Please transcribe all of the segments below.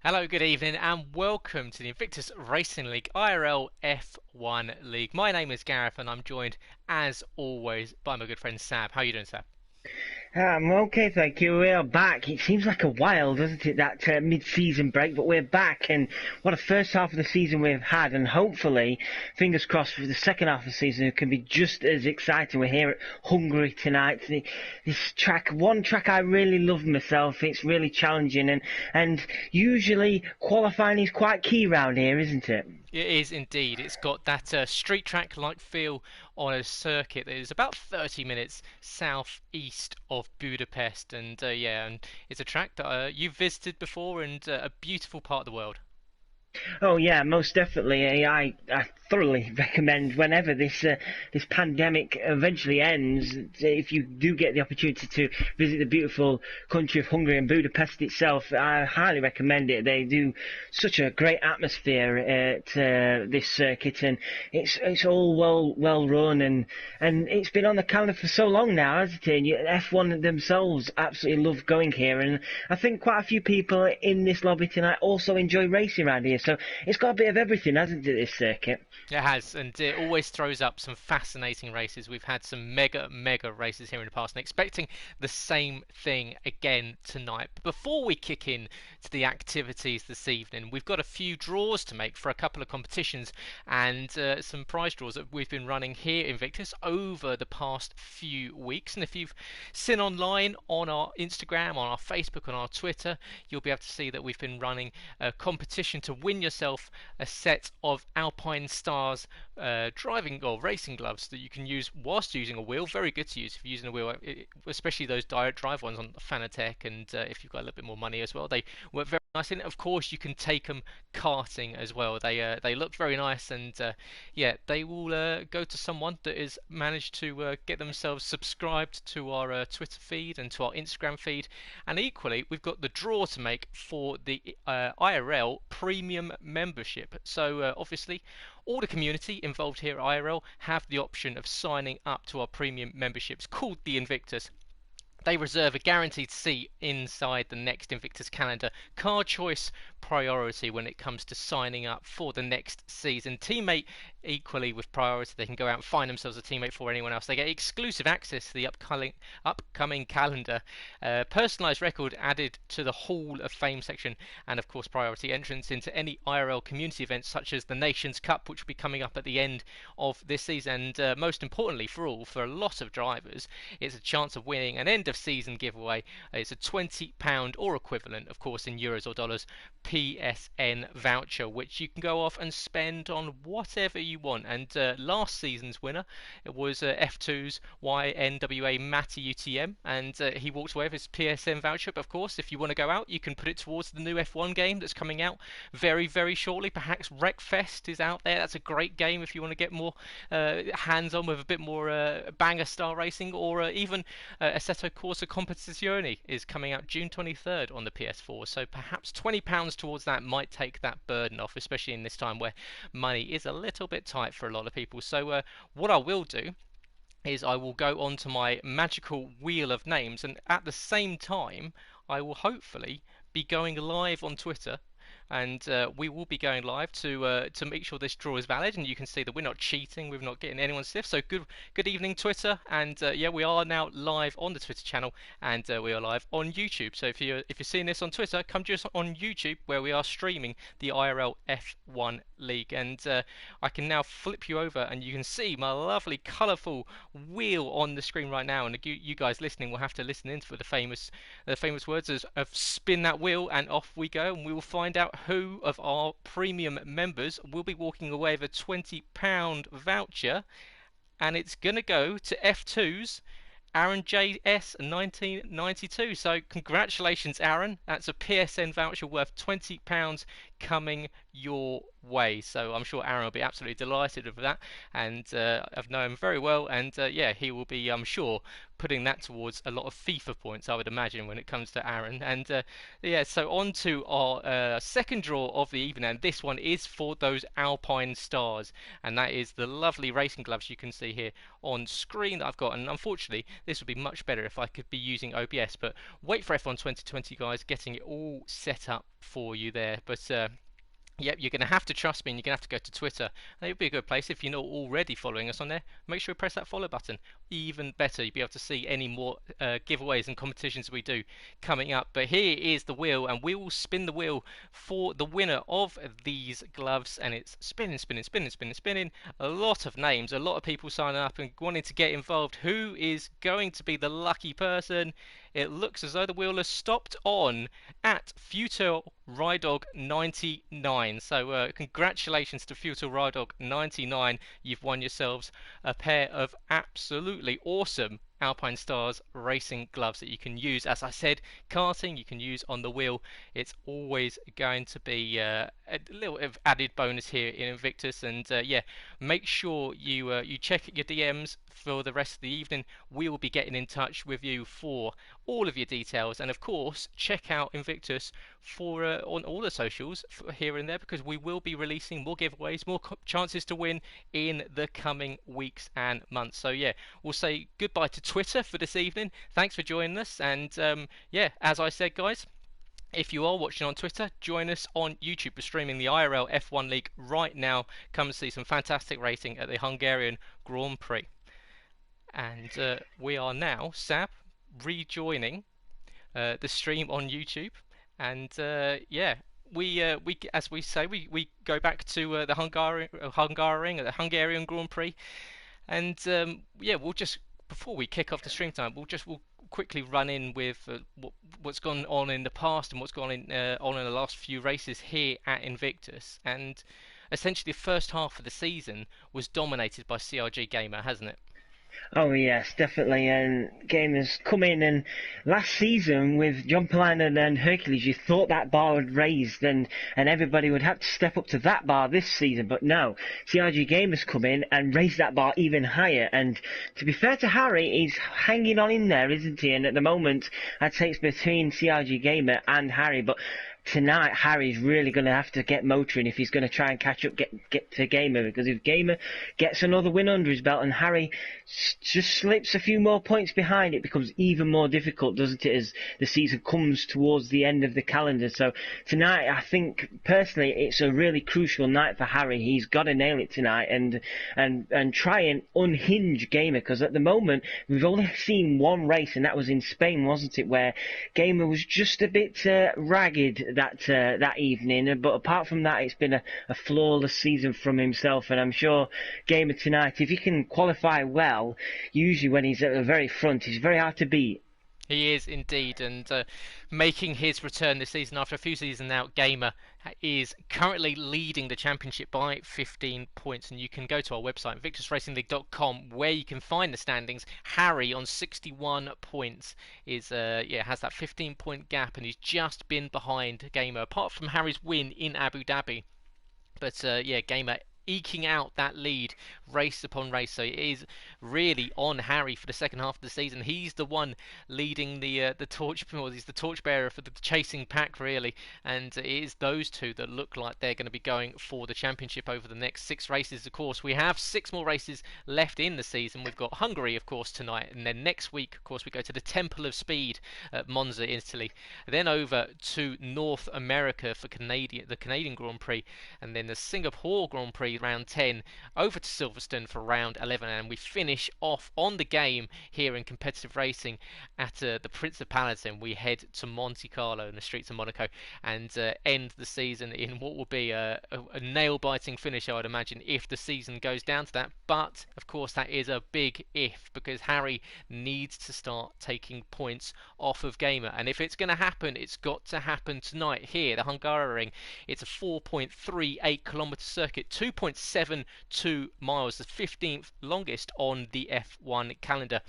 Hello, good evening, and welcome to the Invictus Racing League IRL F1 League. My name is Gareth, and I'm joined, as always, by my good friend Sab. How are you doing, Sab? I'm okay, thank you. We are back. It seems like a while, doesn't it, that mid-season break, but we're back, and what a first half of the season we've had, and hopefully, fingers crossed, for the second half of the season, it can be just as exciting. We're here at Hungary tonight. This track, one track I really love myself. It's really challenging, and usually qualifying is quite key round here, isn't it? It is indeed. It's got that street track-like feel on a circuit that is about 30 minutes southeast of Budapest, and it's a track that you've visited before, and a beautiful part of the world. Oh yeah, most definitely. I thoroughly recommend whenever this pandemic eventually ends, if you do get the opportunity to visit the beautiful country of Hungary and Budapest itself, I highly recommend it. They do such a great atmosphere at this circuit, and it's all well run, and it's been on the calendar for so long now, hasn't it? And F1 themselves absolutely love going here, and I think quite a few people in this lobby tonight also enjoy racing around here. So it's got a bit of everything, hasn't it, this circuit? It has, and it always throws up some fascinating races. We've had some mega races here in the past, and expecting the same thing again tonight. But before we kick in to the activities this evening, we've got a few draws to make for a couple of competitions and some prize draws that we've been running here in Invictus over the past few weeks. And if you've seen online on our Instagram, on our Facebook, on our Twitter, you'll be able to see that we've been running a competition to win yourself a set of Alpine Stars driving or racing gloves that you can use whilst using a wheel. Very good to use if you're using a wheel, especially those direct drive ones on Fanatec, and if you've got a little bit more money as well, they work very nice. And of course, you can take them karting as well. They look very nice, and yeah, they will go to someone that has managed to get themselves subscribed to our Twitter feed and to our Instagram feed. And equally, we've got the draw to make for the IRL Premium membership. So obviously, all the community involved here at IRL have the option of signing up to our premium memberships called the Invictus. They reserve a guaranteed seat inside the next Invictus calendar. Car choice priority when it comes to signing up for the next season. Teammate equally with priority. They can go out and find themselves a teammate for anyone else. They get exclusive access to the upcoming calendar. Personalised record added to the Hall of Fame section. And of course priority entrance into any IRL community events such as the Nations Cup, which will be coming up at the end of this season. And most importantly for a lot of drivers, it's a chance of winning an end of season giveaway. It's a £20 or equivalent, of course in euros or dollars, PSN voucher, which you can go off and spend on whatever you want. And last season's winner, it was F2's YNWA Matty UTM, and he walked away with his PSN voucher. But of course, if you want to go out, you can put it towards the new F1 game that's coming out very shortly. Perhaps Wreckfest is out there. That's a great game if you want to get more hands-on with a bit more banger style racing, or even Assetto Corsa Competizione is coming out June 23rd on the PS4. So perhaps £20 towards that might take that burden off, especially in this time where money is a little bit tight for a lot of people. So what I will do is I will go on to my magical wheel of names, and at the same time I will hopefully be going live on Twitter, and we will be going live to make sure this draw is valid, and you can see that we're not cheating, we're not getting anyone stiff. So good evening Twitter, and yeah, we are now live on the Twitter channel, and we are live on YouTube. So if you're seeing this on Twitter, come to us on YouTube where we are streaming the IRL F1 League, and I can now flip you over, and you can see my lovely colourful wheel on the screen right now. And you guys listening will have to listen in for the famous words of spin that wheel, and off we go, and we will find out who of our premium members will be walking away with a £20 voucher, and it's going to go to F2's Aaron JS 1992. So congratulations, Aaron. That's a PSN voucher worth £20 coming your way. So I'm sure Aaron will be absolutely delighted with that, and I've known him very well, and yeah, he will be, I'm sure, putting that towards a lot of FIFA points, I would imagine, when it comes to Aaron. And yeah, so on to our second draw of the evening, and this one is for those Alpine Stars, and that is the lovely racing gloves you can see here on screen that I've got. And unfortunately, this would be much better if I could be using OBS, but wait for F1 2020, guys, getting it all set up for you there. But yep, you're going to have to trust me, and you're going to have to go to Twitter. And it would be a good place if you're not already following us on there. Make sure you press that follow button. Even better, you'll be able to see any more giveaways and competitions we do coming up. But here is the wheel, and we will spin the wheel for the winner of these gloves. And it's spinning, spinning, spinning, spinning, spinning. A lot of names, a lot of people signing up and wanting to get involved. Who is going to be the lucky person? It looks as though the wheel has stopped on at Future Rydog 99. So congratulations to Future Rydog 99. You've won yourselves a pair of absolutely awesome Alpine Stars racing gloves that you can use. As I said, karting you can use on the wheel. It's always going to be a little bit of added bonus here in Invictus. And yeah, make sure you check your DMs for the rest of the evening. We will be getting in touch with you for all of your details, and of course check out Invictus for on all the socials here and there, because we will be releasing more giveaways, more chances to win in the coming weeks and months. So yeah, we'll say goodbye to Twitter for this evening. Thanks for joining us, and yeah, as I said, guys, if you are watching on Twitter, join us on YouTube. We're streaming the IRL F1 League right now. Come and see some fantastic racing at the Hungarian Grand Prix. And we are now, Sab, rejoining the stream on YouTube. And yeah, we as we say, we go back to the Hungarian Grand Prix. And yeah, we'll just, before we kick off the stream time, we'll quickly run in with what's gone on in the past and what's gone on in the last few races here at Invictus. And essentially, the first half of the season was dominated by CRG Gamer, hasn't it? Oh yes, definitely. And gamers come in, and last season with John Polina and Hercules, you thought that bar had raised, and everybody would have to step up to that bar this season. But no, CRG Gamers come in and raise that bar even higher. And to be fair to Harry, he's hanging on in there, isn't he? And at the moment, I'd say it's between CRG Gamer and Harry, but tonight Harry's really going to have to get motoring if he's going to try and catch up, get to Gamer, because if Gamer gets another win under his belt and Harry just slips a few more points behind, it becomes even more difficult, doesn't it, as the season comes towards the end of the calendar. So tonight, I think personally it's a really crucial night for Harry. He's got to nail it tonight and try and unhinge Gamer, because at the moment we've only seen one race, and that was in Spain, wasn't it, where Gamer was just a bit ragged that evening. But apart from that, it's been a flawless season from himself, and I'm sure Gamer tonight, if he can qualify well, usually when he's at the very front, he's very hard to beat. He is indeed, and making his return this season after a few seasons out. Gamer is currently leading the championship by 15 points, and you can go to our website, invictusracingleague.com, where you can find the standings. Harry on 61 points is has that 15-point gap, and he's just been behind Gamer, apart from Harry's win in Abu Dhabi. But yeah, Gamer eking out that lead race upon race, so it is really on Harry for the second half of the season. He's the one leading the torch, well, he's the torchbearer for the chasing pack, really, and it is those two that look like they're going to be going for the championship over the next 6 races. Of course, we have 6 more races left in the season. We've got Hungary, of course, tonight, and then next week, of course, we go to the Temple of Speed at Monza, Italy, then over to North America for the Canadian Grand Prix, and then the Singapore Grand Prix round 10, over to Silverstone for round 11, and we finish off on the game here in competitive racing at the Prince of Palace, and we head to Monte Carlo in the streets of Monaco and end the season in what will be a nail-biting finish, I would imagine, if the season goes down to that. But of course, that is a big if, because Harry needs to start taking points off of Gamer, and if it's going to happen, it's got to happen tonight here, the Hungarian. It's a 4.38 kilometre circuit, 2.72 miles, the 15th longest on the F1 calendar.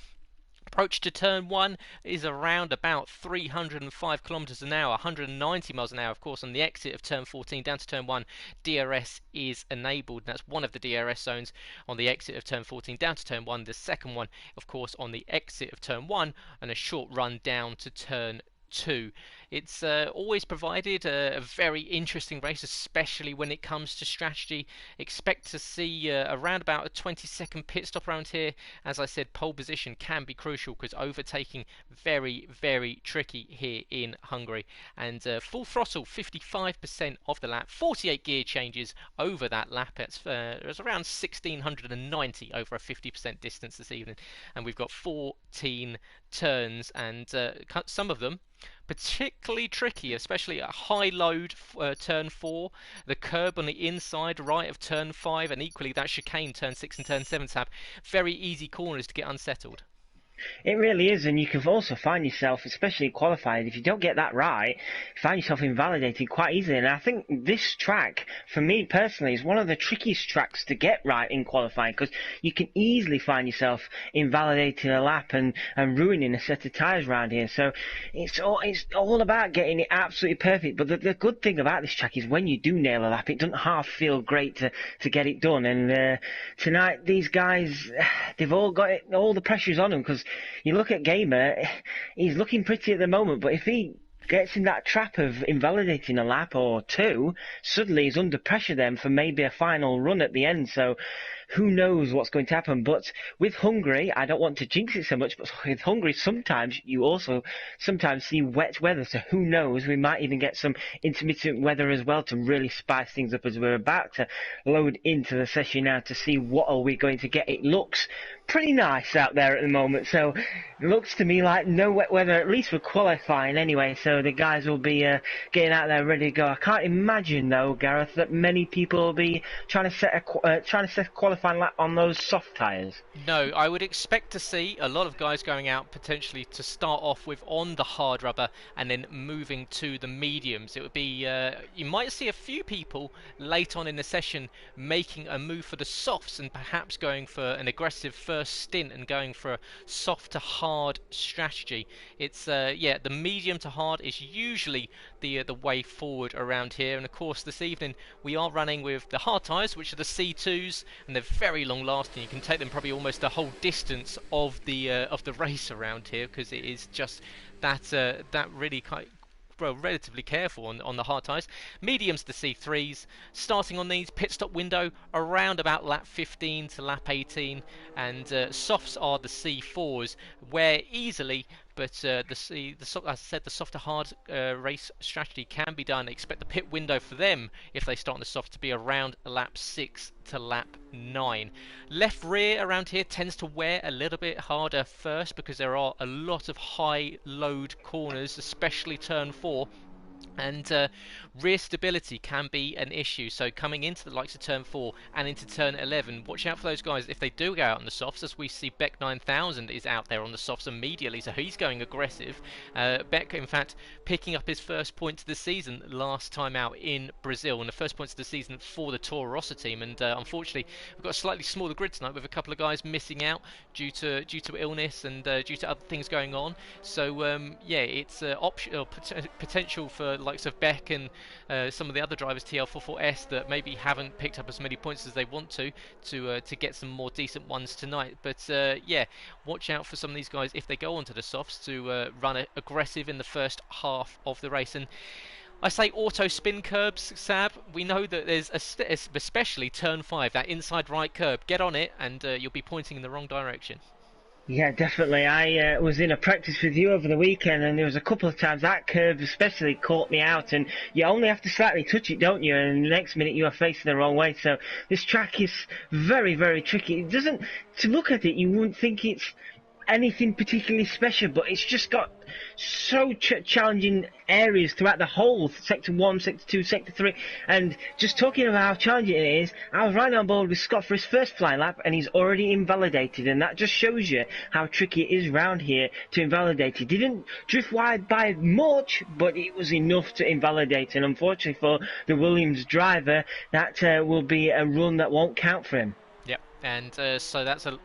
Approach to turn 1 is around about 305 kilometers an hour, 190 miles an hour. Of course, on the exit of turn 14 down to turn 1, DRS is enabled. That's one of the DRS zones on the exit of turn 14 down to turn 1. The second one, of course, on the exit of turn 1 and a short run down to turn 2. It's always provided a very interesting race, especially when it comes to strategy. Expect to see around about a 20-second pit stop around here. As I said, pole position can be crucial because overtaking very, very tricky here in Hungary. And full throttle, 55% of the lap, 48 gear changes over that lap. It's around 1690 over a 50% distance this evening. And we've got 14 turns, and some of them particularly tricky, especially a high load turn 4, the curb on the inside right of turn 5, and equally that chicane turn 6 and turn 7 have very easy corners to get unsettled. It really is, and you can also find yourself, especially qualifying, if you don't get that right, you find yourself invalidated quite easily. And I think this track, for me personally, is one of the trickiest tracks to get right in qualifying, because you can easily find yourself invalidating a lap and ruining a set of tyres around here. So it's all about getting it absolutely perfect. But the good thing about this track is when you do nail a lap, it doesn't half feel great to get it done. And tonight, these guys, they've all got it, all the pressure's on them, because you look at Gamer, he's looking pretty at the moment, but if he gets in that trap of invalidating a lap or two, suddenly he's under pressure then for maybe a final run at the end. So who knows what's going to happen. But with Hungary, I don't want to jinx it so much, but with Hungary sometimes you also sometimes see wet weather, so who knows, we might even get some intermittent weather as well to really spice things up as we're about to load into the session now to see what are we going to get. It looks pretty nice out there at the moment, so it looks to me like no wet weather, at least for qualifying anyway, so the guys will be getting out there ready to go. I can't imagine though, Gareth, that many people will be trying to set a qualifying lap on those soft tyres. No, I would expect to see a lot of guys going out potentially to start off with on the hard rubber and then moving to the mediums. It would be you might see a few people late on in the session making a move for the softs and perhaps going for an aggressive first stint and going for a soft to hard strategy. It's the medium to hard is usually the way forward around here. And of course this evening we are running with the hard tyres, which are the C2s, and they're very long lasting. You can take them probably almost the whole distance of the race around here, because it is just that really relatively careful on the hard tyres. Mediums the C3s, starting on these pit stop window around about lap 15 to lap 18, and softs are the C4s, where easily, but as I said, the soft to hard race strategy can be done. Expect the pit window for them, if they start on the soft, to be around lap 6 to lap 9. Left rear around here tends to wear a little bit harder first, because there are a lot of high load corners, especially turn 4. And rear stability can be an issue, so coming into the likes of turn 4 and into turn 11, watch out for those guys if they do go out on the softs, as we see Beck 9000 is out there on the softs immediately, so he's going aggressive. Beck, in fact, picking up his first points of the season last time out in Brazil, and the first points of the season for the Toro Rosso team. And unfortunately, we've got a slightly smaller grid tonight with a couple of guys missing out due to illness and due to other things going on. So it's potential for likes of Beck and some of the other drivers, TL44S, that maybe haven't picked up as many points as they want to get some more decent ones tonight. But watch out for some of these guys if they go onto the softs to run aggressive in the first half of the race. And I say auto spin curbs, Sab. We know that there's especially turn 5, that inside right curb. Get on it and you'll be pointing in the wrong direction. Yeah, definitely. I was in a practice with you over the weekend, and there was a couple of times that curve especially caught me out, and you only have to slightly touch it, don't you? And the next minute you are facing the wrong way. So this track is very, very tricky. It doesn't, to look at it, you wouldn't think it's anything particularly special, but it's just got so challenging areas throughout the whole sector 1, sector 2, sector 3. And just talking about how challenging it is, I was riding on board with Scott for his first flying lap and he's already invalidated, and that just shows you how tricky it is round here to invalidate. He didn't drift wide by much, but it was enough to invalidate, and unfortunately for the Williams driver, that will be a run that won't count for him. Yep, And so that's a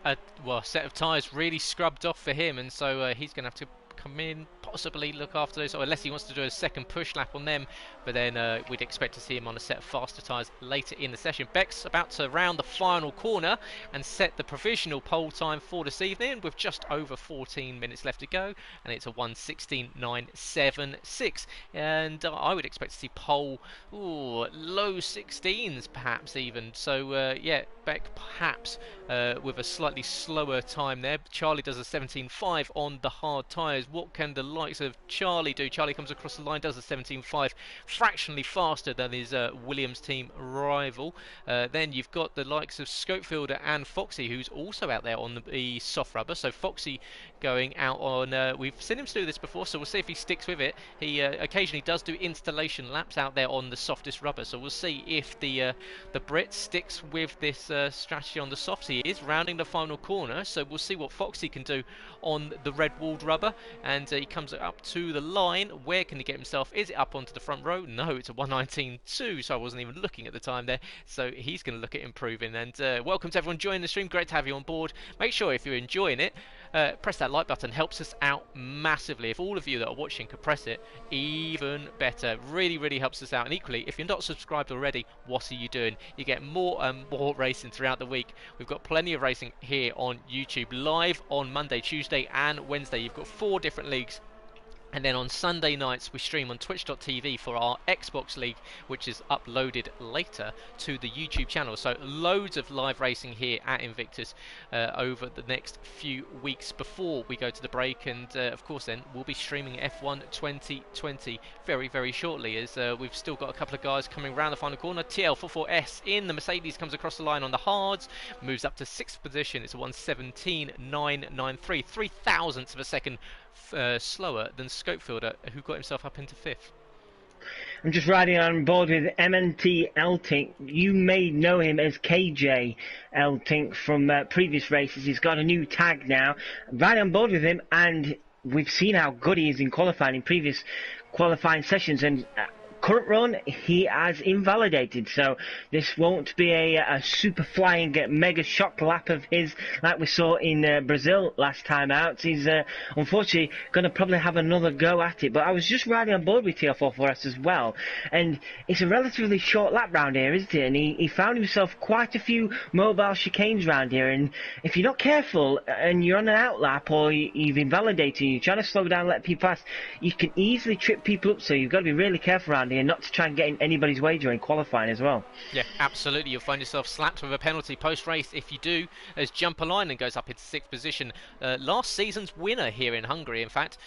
set of tyres really scrubbed off for him, and so he's going to have to come in, possibly look after those, or unless he wants to do a second push lap on them. But then we'd expect to see him on a set of faster tyres later in the session. Beck's about to round the final corner and set the provisional pole time for this evening with just over 14 minutes left to go, and it's a 1:16.976. And I would expect to see pole low 16s perhaps even. So yeah, Beck perhaps with a slightly slower time there. Charlie does a 17.5 on the hard tyres. What can the likes of Charlie do? Charlie comes across the line, does a 17.5, fractionally faster than his Williams team rival. Then you've got the likes of Scopefielder and Foxy, who's also out there on the soft rubber. So Foxy going out on, we've seen him do this before, so we'll see if he sticks with it. He occasionally does do installation laps out there on the softest rubber, so we'll see if the Brit sticks with this strategy on the softs. He is rounding the final corner, so we'll see what Foxy can do on the red-walled rubber. And he comes up to the line. Where can he get himself? Is it up onto the front row? No, it's a 1:19.2, so I wasn't even looking at the time there. So he's going to look at improving. And welcome to everyone joining the stream. Great to have you on board. Make sure if you're enjoying it, press that like button. Helps us out massively. If all of you that are watching could press it, even better. Really, really helps us out. And equally, if you're not subscribed already, what are you doing? You get more and more racing throughout the week. We've got plenty of racing here on YouTube, live on Monday, Tuesday and Wednesday. You've got 4 different leagues. And then on Sunday nights we stream on twitch.tv for our Xbox League, which is uploaded later to the YouTube channel. So loads of live racing here at Invictus over the next few weeks before we go to the break. And of course then we'll be streaming F1 2020 very, very shortly, as we've still got a couple of guys coming around the final corner. TL44S in the Mercedes comes across the line on the hards, moves up to 6th position. It's a 1:17.993, 0.003 of a second slower than Scopefielder, who got himself up into 5th. I'm just riding on board with MNT Eltink. You may know him as KJ Eltink from previous races. He's got a new tag now. Riding on board with him, and we've seen how good he is in qualifying in previous qualifying sessions, and current run he has invalidated, so this won't be a super flying mega shock lap of his like we saw in Brazil last time out. He's unfortunately going to probably have another go at it. But I was just riding on board with TL44S as well, and it's a relatively short lap round here, isn't it? And he found himself quite a few mobile chicanes round here, and if you're not careful and you're on an out lap, or you've invalidated and you're trying to slow down and let people pass, you can easily trip people up, so you've got to be really careful around here not to try and get in anybody's way during qualifying as well. Yeah, absolutely. You'll find yourself slapped with a penalty post-race if you do, as Jumper Line goes up into 6th position. Last season's winner here in Hungary, in fact.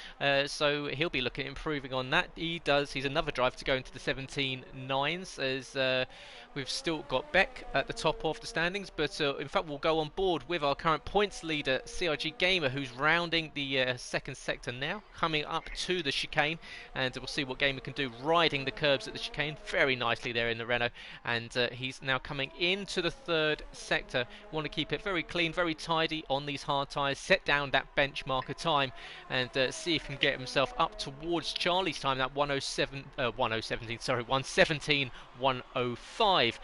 So he'll be looking at improving on that. He's another driver to go into the 17.9s, as we've still got Beck at the top of the standings. But in fact, we'll go on board with our current points leader, CRG Gamer, who's rounding the second sector now, coming up to the chicane. And we'll see what Gamer can do, riding the curbs at the chicane very nicely there in the Renault. And he's now coming into the 3rd sector. Want to keep it very clean, very tidy on these hard tyres, set down that benchmarker time, and see if he can get himself up towards Charlie's time, that 1:17.105,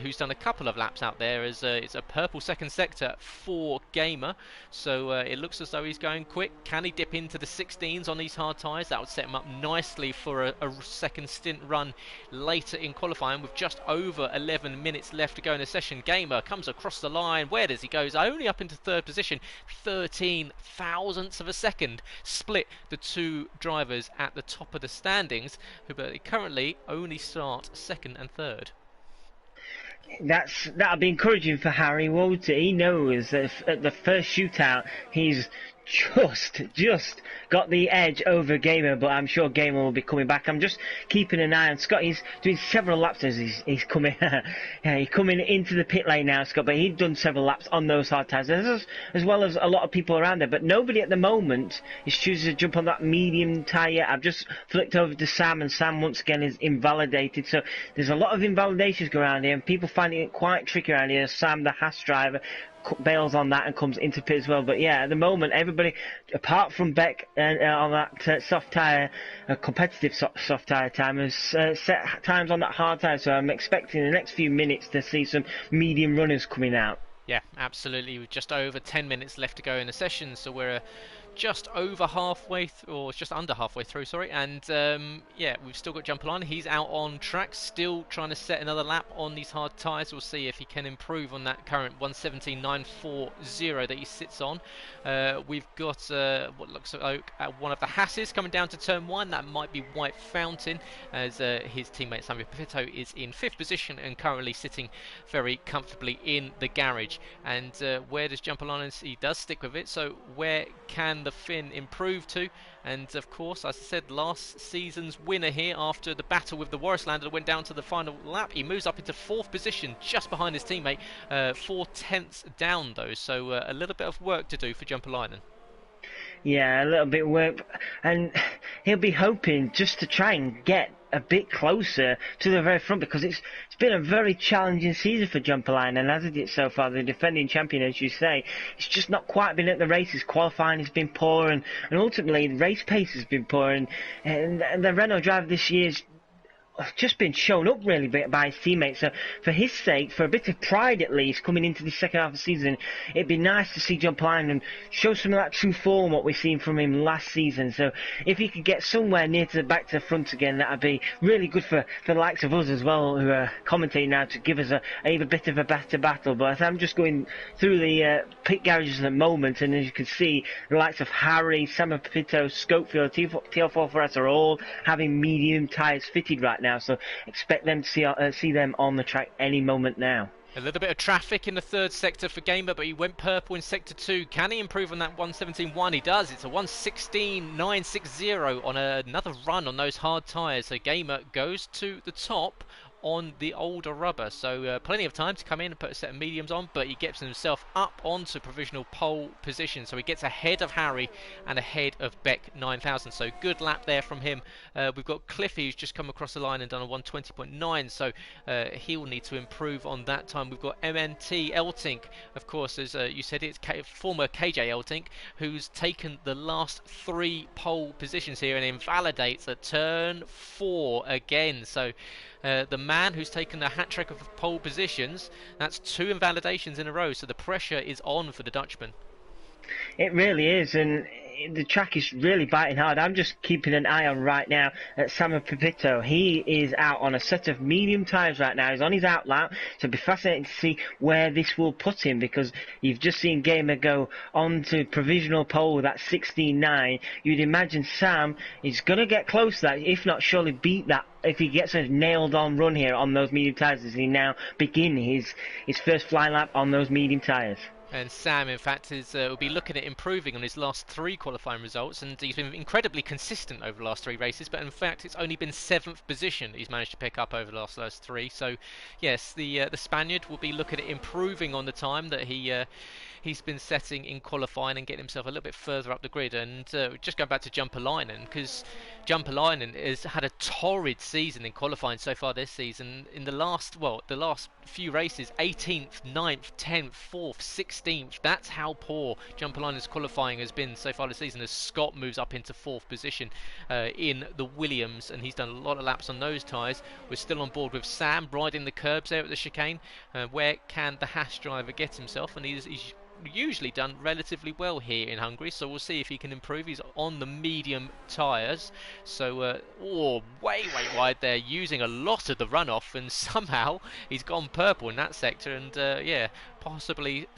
who's done a couple of laps out there, as it's a purple second sector for Gamer. So it looks as though he's going quick. Can he dip into the 16s on these hard tyres? That would set him up nicely for a second stint run later in qualifying, with just over 11 minutes left to go in the session. Gamer comes across the line. Where does he go? He's only up into 3rd position. 13 thousandths of a second split the two drivers at the top of the standings, who currently only start 2nd and 3rd. That'll be encouraging for Harry, won't it? He knows that at the first shootout he's just got the edge over Gamer, but I'm sure Gamer will be coming back. I'm just keeping an eye on Scott. He's doing several laps as he's coming he's coming into the pit lane now, Scott, but he'd done several laps on those hard tyres, as well as a lot of people around there, but nobody at the moment is choosing to jump on that medium tyre. I've just flicked over to Sam, and Sam once again is invalidated, so there's a lot of invalidations going around here, and people finding it quite tricky around here. Sam, the Haas driver, bails on that and comes into pit as well. But yeah, at the moment everybody apart from Beck and on that soft tyre, competitive soft tyre time, has set times on that hard tyre, so I'm expecting in the next few minutes to see some medium runners coming out. Yeah, absolutely. With just over 10 minutes left to go in the session, so we're just over halfway, or just under halfway through, sorry. And yeah, we've still got Jumperline. He's out on track, still trying to set another lap on these hard tyres. We'll see if he can improve on that current 1:17.940 that he sits on. We've got what looks like one of the Hasses coming down to turn 1. That might be White Fountain, as his teammate Samuel Pepito is in 5th position and currently sitting very comfortably in the garage. And where does Jumperline? He does stick with it. So where can the Finn improve to? And of course, as I said, last season's winner here, after the battle with the Warislander that went down to the final lap, he moves up into 4th position, just behind his teammate, 4/10 down though. So a little bit of work to do for Jumperline. Yeah, a little bit of work, and he'll be hoping just to try and get a bit closer to the very front, because it's been a very challenging season for Jumperline, and as it is so far, the defending champion, as you say, it's just not quite been at the races. Qualifying has been poor, and ultimately the race pace has been poor, and the Renault driver this year's just been shown up really by his teammates. So for his sake, for a bit of pride at least, coming into the second half of the season, it'd be nice to see Jumperline and show some of that true form what we've seen from him last season. So if he could get somewhere near to the back to the front again, that'd be really good for the likes of us as well, who are commentating now, to give us a even bit of a better battle. But I'm just going through the pit garages at the moment, and as you can see, the likes of Harry, Samuel Pepito, Scopefield, TL4 are all having medium tyres fitted right now, so expect them to see them on the track any moment now. A little bit of traffic in the third sector for Gamer, but he went purple in sector 2. Can he improve on that 1:17.1? He does. It's a 1:16.960 on another run on those hard tyres. So Gamer goes to the top on the older rubber, so plenty of time to come in and put a set of mediums on, but he gets himself up onto provisional pole position, so he gets ahead of Harry and ahead of Beck 9000. So good lap there from him. We've got Cliffy, who's just come across the line and done a 1:20.9, so he will need to improve on that time. We've got MNT Eltink, of course, as you said, it's former KJ Eltink, who's taken the last 3 pole positions here and invalidates at turn 4 again. So the man who's taken the hat-trick of pole positions, that's 2 invalidations in a row, so the pressure is on for the Dutchman. It really is, and the track is really biting hard. I'm just keeping an eye on right now at Samuel Pepito. He is out on a set of medium tyres right now. He's on his out lap, so it'll be fascinating to see where this will put him, because you've just seen Gamer go on to provisional pole with that 16.9. You'd imagine Sam is going to get close to that, if not surely beat that, if he gets a nailed-on run here on those medium tyres, as he now begin his first flying lap on those medium tyres. And Sam, in fact, will be looking at improving on his last 3 qualifying results, and he's been incredibly consistent over the last 3 races, but in fact it's only been 7th position he's managed to pick up over the last 3. So yes, the Spaniard will be looking at improving on the time that he's been setting in qualifying and getting himself a little bit further up the grid. And just going back to Jumperline, because Jumperline has had a torrid season in qualifying so far this season. In the last few races, 18th, 9th, 10th, 4th, 16th. That's how poor Jumperline's qualifying has been so far this season, as Scott moves up into 4th position in the Williams, and he's done a lot of laps on those tyres. We're still on board with Sam riding the curbs there at the chicane. Where can the Haas driver get himself? And he's usually done relatively well here in Hungary, so we'll see if he can improve. He's on the medium tyres, so way wide there, using a lot of the runoff, and somehow he's gone purple in that sector, and yeah, possibly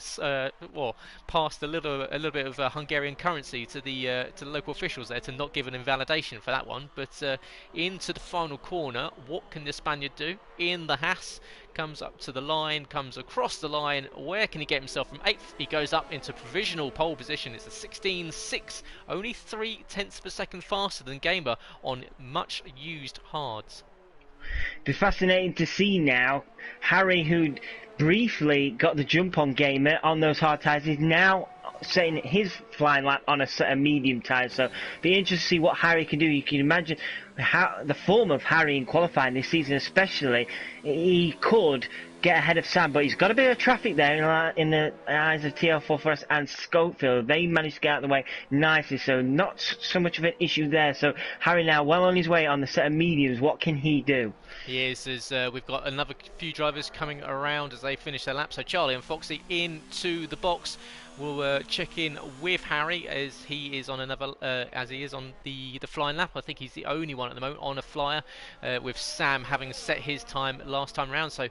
passed a little bit of Hungarian currency to the local officials there to not give an invalidation for that one. But into the final corner, what can the Spaniard do? In the Haas, comes up to the line, comes across the line. Where can he get himself from 8th? He goes up into provisional pole position. It's a 16.6, only 0.3 per second faster than Gamer on much used hards. Be fascinating to see now. Harry, who briefly got the jump on Gamer on those hard tyres, is now setting his flying lap on a set of medium tyres. So be interesting to see what Harry can do. You can imagine how the form of Harry in qualifying this season, especially, he could get ahead of Sam, but he's got a bit of traffic there in the eyes of TL4 Forest and Schofield. They managed to get out of the way nicely, so not so much of an issue there. So Harry now well on his way on the set of mediums. What can he do? He is, as we've got another few drivers coming around as they finish their lap. So Charlie and Foxy into the box. We'll check in with Harry as he is on another, as he is on the flying lap. I think he's the only one at the moment on a flyer, with Sam having set his time last time round. So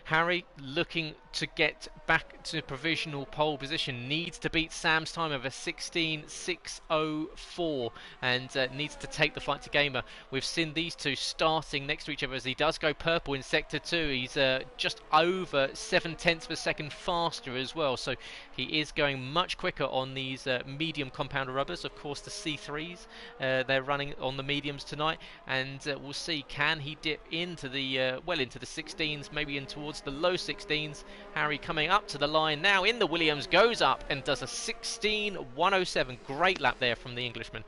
Harry looking to get back to provisional pole position, needs to beat Sam's time of a 16.604 and needs to take the fight to Gamer. We've seen these two starting next to each other as he does go purple in sector 2. He's just over 0.7 of a second faster as well, so he is going much quicker on these medium compounder rubbers. Of course the C3s, they're running on the mediums tonight, and we'll see, can he dip into the well into the 16s, maybe in towards the low 16s. Harry coming up to the line now in the Williams, goes up and does a 16.107. Great lap there from the Englishman.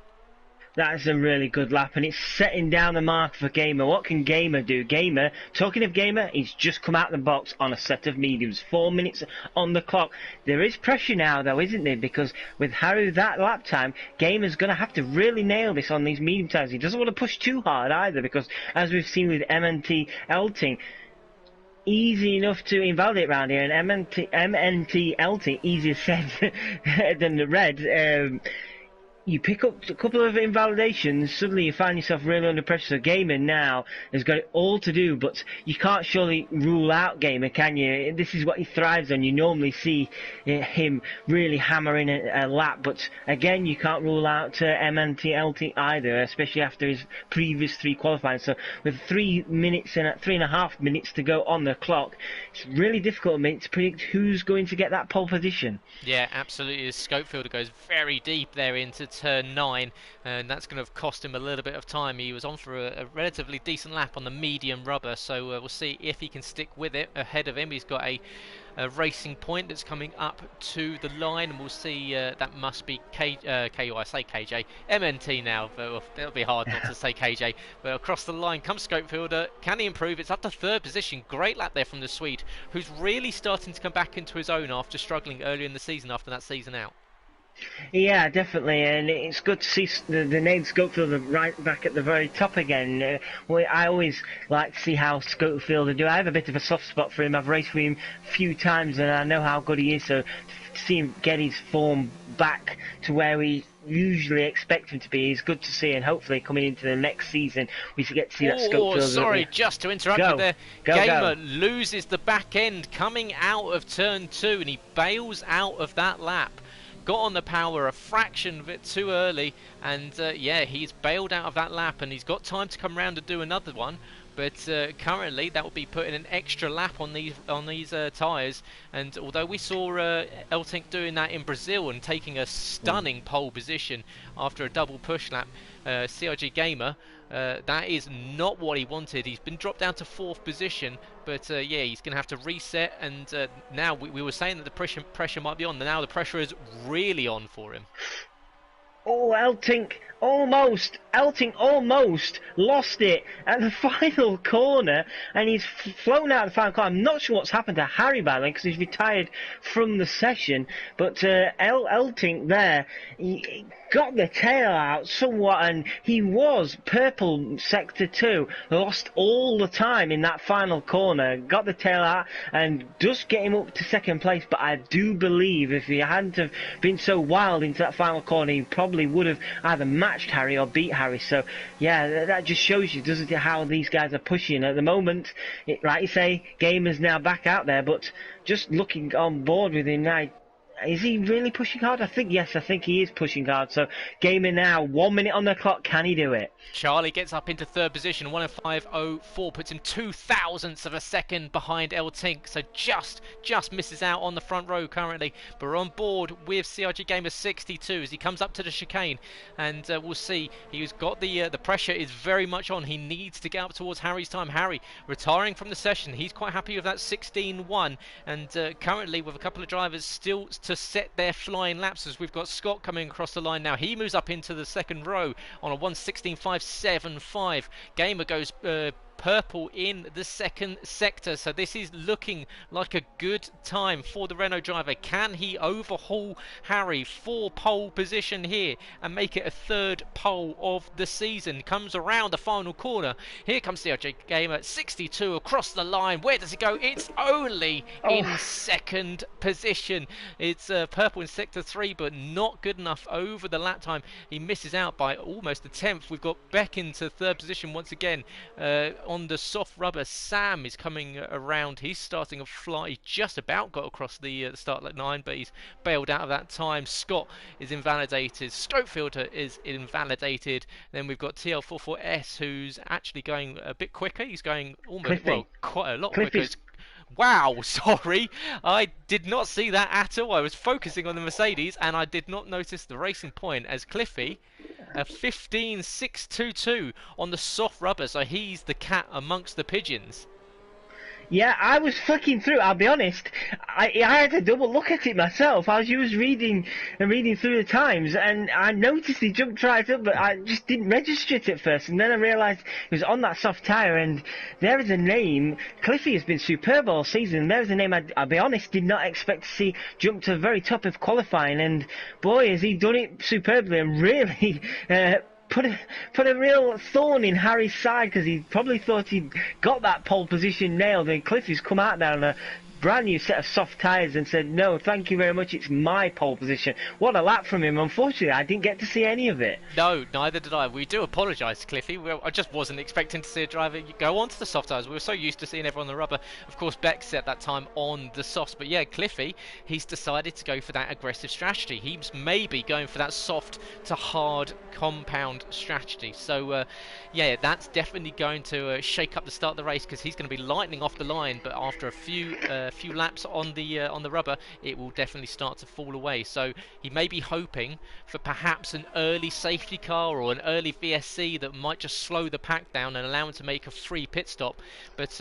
That is a really good lap, and it's setting down the mark for Gamer. What can Gamer do? Gamer, talking of Gamer, he's just come out of the box on a set of mediums. 4 minutes on the clock. There is pressure now, though, isn't there? Because with Harry that lap time, Gamer's going to have to really nail this on these medium times. He doesn't want to push too hard either, because as we've seen with MNT Elting, easy enough to invalidate round here, and MNT Elting, easier said than the red. You pick up a couple of invalidations, suddenly you find yourself really under pressure. So Gamer now has got it all to do, but you can't surely rule out Gamer, can you? This is what he thrives on. You normally see him really hammering a lap, but again, you can't rule out MNTLT either, especially after his previous 3 qualifying. So with 3 minutes and 3.5 minutes to go on the clock, it's really difficult to predict who's going to get that pole position. Yeah, absolutely. Schofield goes very deep there into turn 9, and that's going to have cost him a little bit of time. He was on for a relatively decent lap on the medium rubber, so we'll see if he can stick with it. Ahead of him, he's got a racing point that's coming up to the line, and we'll see. That must be KJ, MNT now, but it'll be hard not to say KJ. But across the line comes Schofield. Can he improve? It's up to 3rd position. Great lap there from the Swede, who's really starting to come back into his own after struggling earlier in the season after that season out. Yeah, definitely, and it's good to see the name Schofield right back at the very top again. I always like to see how Schofield do. I have a bit of a soft spot for him. I've raced with him a few times, and I know how good he is. So to see him get his form back to where we usually expect him to be is good to see, and hopefully coming into the next season we should get to see that Schofield. Oh, sorry, just to interrupt you there. Gamer loses the back end coming out of turn 2, and he bails out of that lap. Got on the power a fraction of it too early, and yeah, he's bailed out of that lap, and he's got time to come round and do another one. But currently, that will be putting an extra lap on these tyres. And although we saw Eltink doing that in Brazil and taking a stunning pole position after a double push lap, CRG Gamer, that is not what he wanted. He's been dropped down to 4th position, but yeah, he's going to have to reset. And now we were saying that the pressure might be on. Now the pressure is really on for him. Oh, Eltink almost lost it at the final corner, and he's flown out of the final corner. I'm not sure what's happened to Harry, by the way, because he's retired from the session, but Eltink there, he got the tail out somewhat, and he was purple sector 2, lost all the time in that final corner, got the tail out, and does get him up to 2nd place. But I do believe if he hadn't have been so wild into that final corner, he probably would have either matched Harry or beat Harry. So yeah, that just shows you, doesn't it, how these guys are pushing at the moment. Like you say, Gamer's now back out there, but just looking on board with him now, is he really pushing hard? I think he is pushing hard. So Gamer now, 1 minute on the clock. Can he do it? Charlie gets up into 3rd position. 1:05.04 puts him 0.02 of a second behind Eltink. So just misses out on the front row currently. But we're on board with CRG Gamer 62 as he comes up to the chicane, and we'll see. He's got the pressure is very much on. He needs to get up towards Harry's time. Harry retiring from the session. He's quite happy with that 16.1, and currently with a couple of drivers still to set their flying laps, as we've got Scott coming across the line now. He moves up into the 2nd row on a 1:16.575. Gamer goes purple in the second sector. So this is looking like a good time for the Renault driver. Can he overhaul Harry for pole position here and make it a third pole of the season? Comes around the final corner. Here comes CRJ Gamer, 62 across the line. Where does it go? It's only in second position. It's purple in sector 3, but not good enough over the lap time. He misses out by almost a tenth. We've got Beck into third position once again on the soft rubber. Sam is coming around. He's starting a fly. He just about got across the start line, but he's bailed out of that time. Scott is invalidated. Schofield is invalidated. Then we've got TL44S, who's actually going a bit quicker. He's going almost, well, quite a lot quicker. Wow, sorry. I did not see that at all. I was focusing on the Mercedes, and I did not notice the racing point as Cliffy, a 15.622 on the soft rubber, so he's the cat amongst the pigeons. Yeah, I was flicking through. I'll be honest. I had to double look at it myself as you was reading through the times, and I noticed he jumped right up, but I just didn't register it at first. And then I realised it was on that soft tyre, and there is a name. Cliffy has been superb all season. There is a name I'll be honest, did not expect to see jump to the very top of qualifying, and boy, has he done it superbly and really. Put a real thorn in Harry's side, because he probably thought he'd got that pole position nailed, and Cliffy's come out there on a brand new set of soft tyres and said, no, thank you very much, it's my pole position. What a lap from him. Unfortunately, I didn't get to see any of it. No, neither did I. We do apologise, Cliffy. I just wasn't expecting to see a driver go onto the soft tyres. We were so used to seeing everyone on the rubber. Of course, Beck set that time on the softs. But yeah, Cliffy, he's decided to go for that aggressive strategy. He's maybe going for that soft to hard compound strategy. So yeah, that's definitely going to shake up the start of the race, because he's going to be lightning off the line. But after a few laps on the rubber, it will definitely start to fall away. So he may be hoping for perhaps an early safety car or an early VSC that might just slow the pack down and allow him to make a free pit stop. But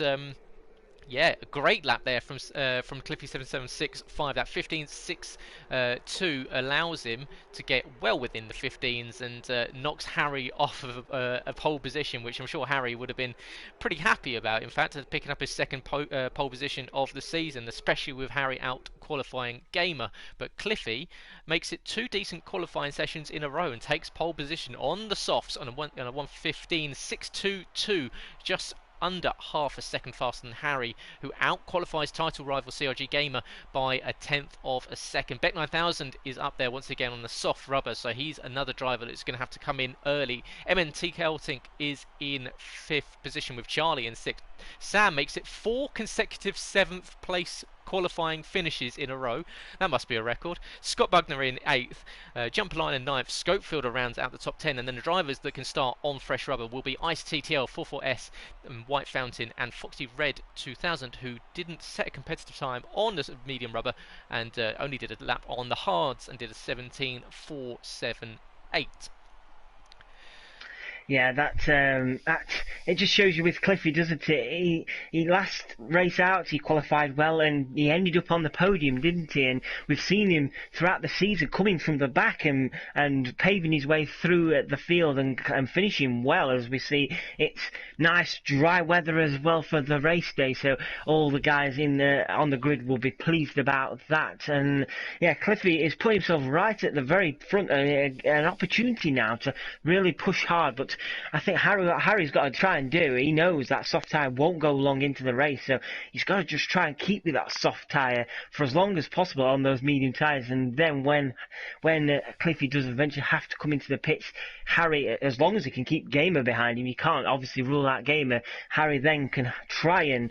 yeah, a great lap there from Cliffy 7765. That 15.6.2 allows him to get well within the 15s and knocks Harry off of a pole position, which I'm sure Harry would have been pretty happy about. In fact, picking up his second pole position of the season, especially with Harry out qualifying Gamer. But Cliffy makes it 2 decent qualifying sessions in a row and takes pole position on the softs on a 1:15.622, just under half a second faster than Harry, who out-qualifies title rival CRG Gamer by a tenth of a second. Beck 9000 is up there once again on the soft rubber, so he's another driver that's going to have to come in early. MNT Keltink is in 5th position with Charlie in 6th. Sam makes it 4 consecutive 7th place qualifying finishes in a row. That must be a record. Scott Bugner in 8th, Jumper Line in 9th, Scopefielder rounds out the top 10, and then the drivers that can start on fresh rubber will be Ice TTL 44S, White Fountain and Foxy Red 2000, who didn't set a competitive time on the medium rubber and only did a lap on the hards and did a 17.478. Yeah, that it just shows you with Cliffy, doesn't it? He last race out, he qualified well, and he ended up on the podium, didn't he? And we've seen him throughout the season coming from the back and paving his way through the field and finishing well. As we see, it's nice dry weather as well for the race day, so all the guys on the grid will be pleased about that. And yeah, Cliffy is putting himself right at the very front, an opportunity now to really push hard, but I think Harry's got to try and do. He knows that soft tyre won't go long into the race, so he's got to just try and keep with that soft tyre for as long as possible on those medium tyres. And then when Cliffy does eventually have to come into the pits, Harry, as long as he can keep Gamer behind him, he can't obviously rule out Gamer. Harry then can try and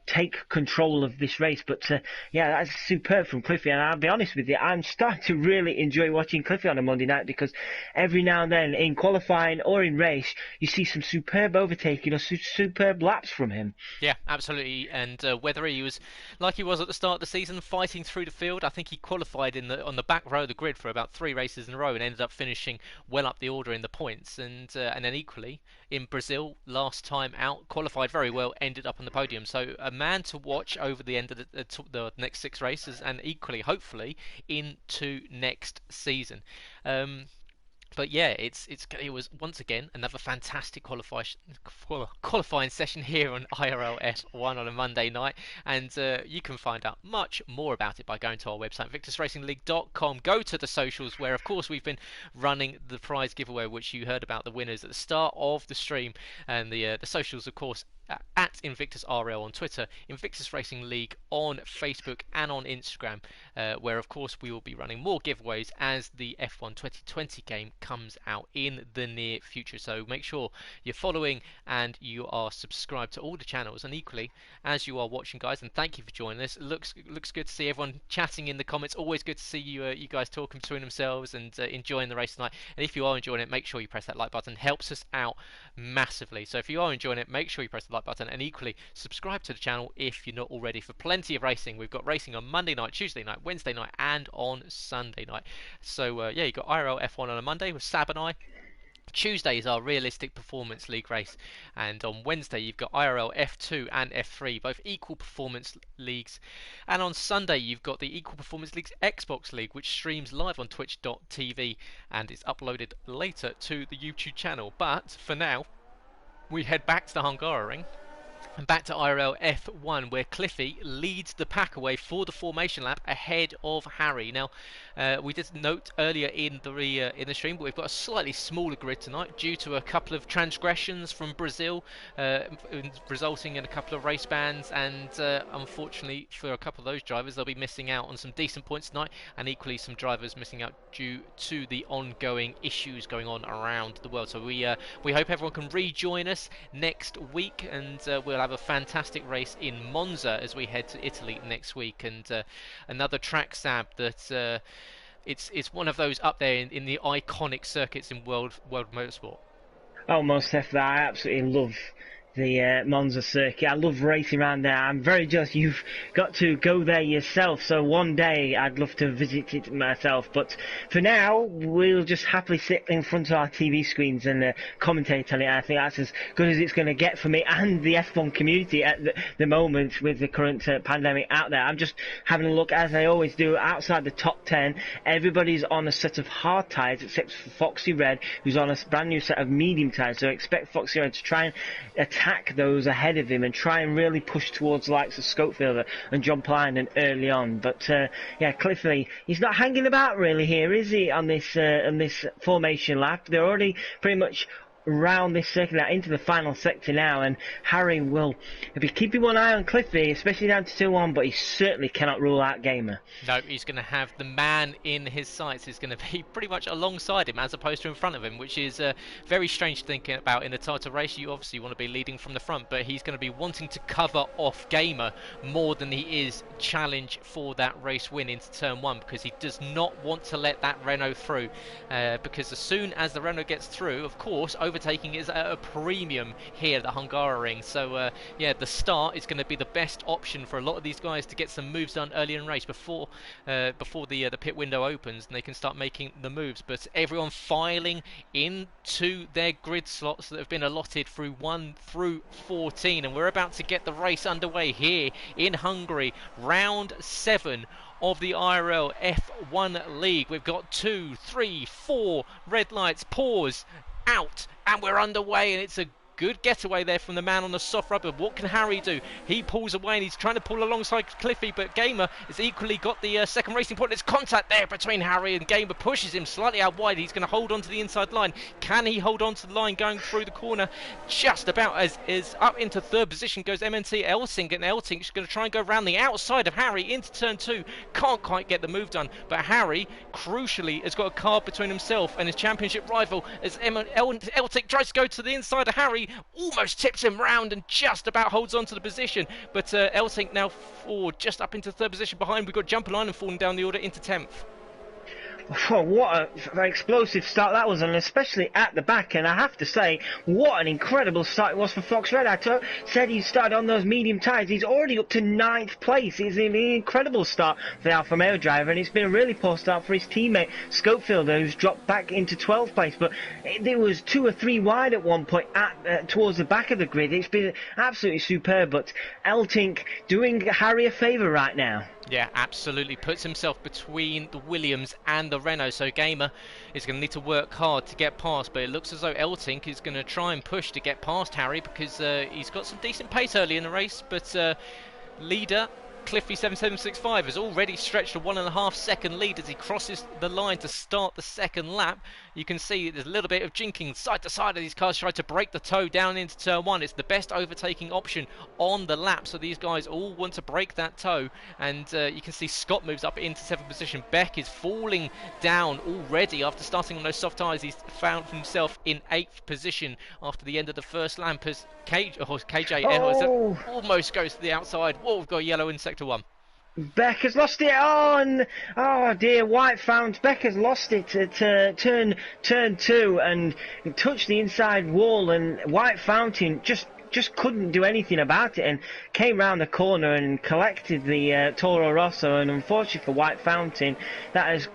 take control of this race. But yeah, that's superb from Cliffy. And I'll be honest with you, I'm starting to really enjoy watching Cliffy on a Monday night, because every now and then in qualifying or in race, you see some superb overtaking or superb laps from him. Yeah, absolutely. And whether he was like he was at the start of the season, fighting through the field, I think he qualified on the back row of the grid for about 3 races in a row and ended up finishing well up the order in the points. And then equally in Brazil, last time out, qualified very well, ended up on the podium. So a man to watch over the end of the next 6 races, and equally, hopefully, into next season. But yeah, it was once again another fantastic qualifying session here on IRL F1 on a Monday night, and you can find out much more about it by going to our website, invictusracingleague.com. Go to the socials, where of course we've been running the prize giveaway, which you heard about the winners at the start of the stream, and the socials, of course, at Invictus RL on Twitter, Invictus Racing League on Facebook and on Instagram, where of course we will be running more giveaways as the F1 2020 game comes out in the near future. So make sure you're following and you are subscribed to all the channels, and equally as you are watching, guys, and thank you for joining us. It looks good to see everyone chatting in the comments. Always good to see you guys talking between themselves and enjoying the race tonight. And if you are enjoying it, make sure you press that like button. Helps us out massively. So if you are enjoying it, make sure you press the like button, and equally subscribe to the channel if you're not already, for plenty of racing. We've got racing on Monday night, Tuesday night, Wednesday night, and on Sunday night. So yeah, you got IRL F1 on a Monday with Sab and I. Tuesday is our Realistic Performance League race, and on Wednesday you've got IRL F2 and F3, both equal performance leagues, and on Sunday you've got the Equal Performance League's XBOX League, which streams live on twitch.tv and is uploaded later to the YouTube channel. But for now, we head back to the Hungarian and back to IRL F1, where Cliffy leads the pack away for the formation lap ahead of Harry. Now, we did note earlier in the stream, but we've got a slightly smaller grid tonight due to a couple of transgressions from Brazil, resulting in a couple of race bans, and unfortunately for a couple of those drivers, they'll be missing out on some decent points tonight, and equally some drivers missing out due to the ongoing issues going on around the world. So we hope everyone can rejoin us next week, and we'll have a fantastic race in Monza as we head to Italy next week, and another track, Sab, that it's one of those up there in the iconic circuits in world motorsport. Oh, most definitely. I absolutely love the Monza circuit. I love racing around there. I'm very jealous you've got to go there yourself, so one day I'd love to visit it myself. But for now, we'll just happily sit in front of our TV screens and commentate on it. I think that's as good as it's going to get for me and the F1 community at the moment with the current pandemic out there. I'm just having a look, as I always do, outside the top 10. Everybody's on a set of hard tyres except for Foxy Red, who's on a brand new set of medium tyres. So expect Foxy Red to try and attack those ahead of him and try and really push towards the likes of Schofield and John Plyndon early on. But yeah, Cliffy, he's not hanging about really here, is he, on this formation lap? They're already pretty much round this circuit out into the final sector now, and Harry will be keeping one eye on Cliffy, especially down to 2-1, but he certainly cannot rule out Gamer. No, he's going to have the man in his sights. He's going to be pretty much alongside him as opposed to in front of him, which is very strange thinking about in a title race. You obviously want to be leading from the front, but he's going to be wanting to cover off Gamer more than he is challenge for that race win into turn 1, because he does not want to let that Renault through, because as soon as the Renault gets through, of course, overtaking is at a premium here at the Hungarian. So yeah, the start is going to be the best option for a lot of these guys to get some moves done early in race before the pit window opens and they can start making the moves. But everyone filing into their grid slots that have been allotted through 1 through 14, and we're about to get the race underway here in Hungary, round 7 of the IRL F1 League. We've got 2, 3, 4 red lights, pause, out, and we're underway, and it's a good getaway there from the man on the soft rubber. What can Harry do? He pulls away and he's trying to pull alongside Cliffy, but Gamer has equally got the second racing point. There's contact there between Harry and Gamer, pushes him slightly out wide. He's going to hold on to the inside line. Can he hold on to the line going through the corner? Just about as up into third position goes MNT Elting, and Elting's going to try and go around the outside of Harry into turn 2. Can't quite get the move done, but Harry, crucially, has got a car between himself and his championship rival as Elting tries to go to the inside of Harry. Almost tips him round and just about holds on to the position, but Elting now forward, just up into third position behind. We've got Jumper Line and falling down the order into 10th. Oh, what an explosive start that was, and especially at the back. And I have to say, what an incredible start it was for Fox Red. I said he started on those medium tyres. He's already up to 9th place. It's an incredible start for the Alfa Romeo driver, and it's been a really poor start for his teammate Schofield, who's dropped back into 12th place. But there was 2 or 3 wide at one point towards the back of the grid. It's been absolutely superb, but Elting doing Harry a favour right now. Yeah, absolutely. Puts himself between the Williams and the the Renault, so Gamer is going to need to work hard to get past, but it looks as though Eltink is going to try and push to get past Harry because he's got some decent pace early in the race, but leader Cliffy7765 has already stretched a 1.5 second lead as he crosses the line to start the second lap. You can see there's a little bit of jinking side to side of these cars, trying to break the toe down into turn one. It's the best overtaking option on the lap, so these guys all want to break that toe. And you can see Scott moves up into 7th position. Beck is falling down already after starting on those soft tyres. He's found himself in 8th position after the end of the first lap as KJ almost goes to the outside. Whoa, we've got yellow in sector 1. Beck has lost it on. Oh dear, White found Beck has lost it to turn 2 and touched the inside wall, and White Fountain just couldn't do anything about it and came round the corner and collected the Toro Rosso, and unfortunately for White Fountain, that has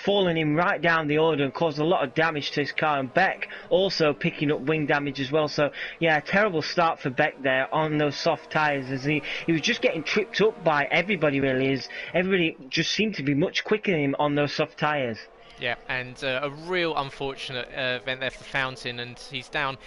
fallen him right down the order and caused a lot of damage to his car, and Beck also picking up wing damage as well. So yeah, a terrible start for Beck there on those soft tyres, as he was just getting tripped up by everybody really, as everybody just seemed to be much quicker than him on those soft tyres. Yeah, and a real unfortunate event there for Fountain, and he's down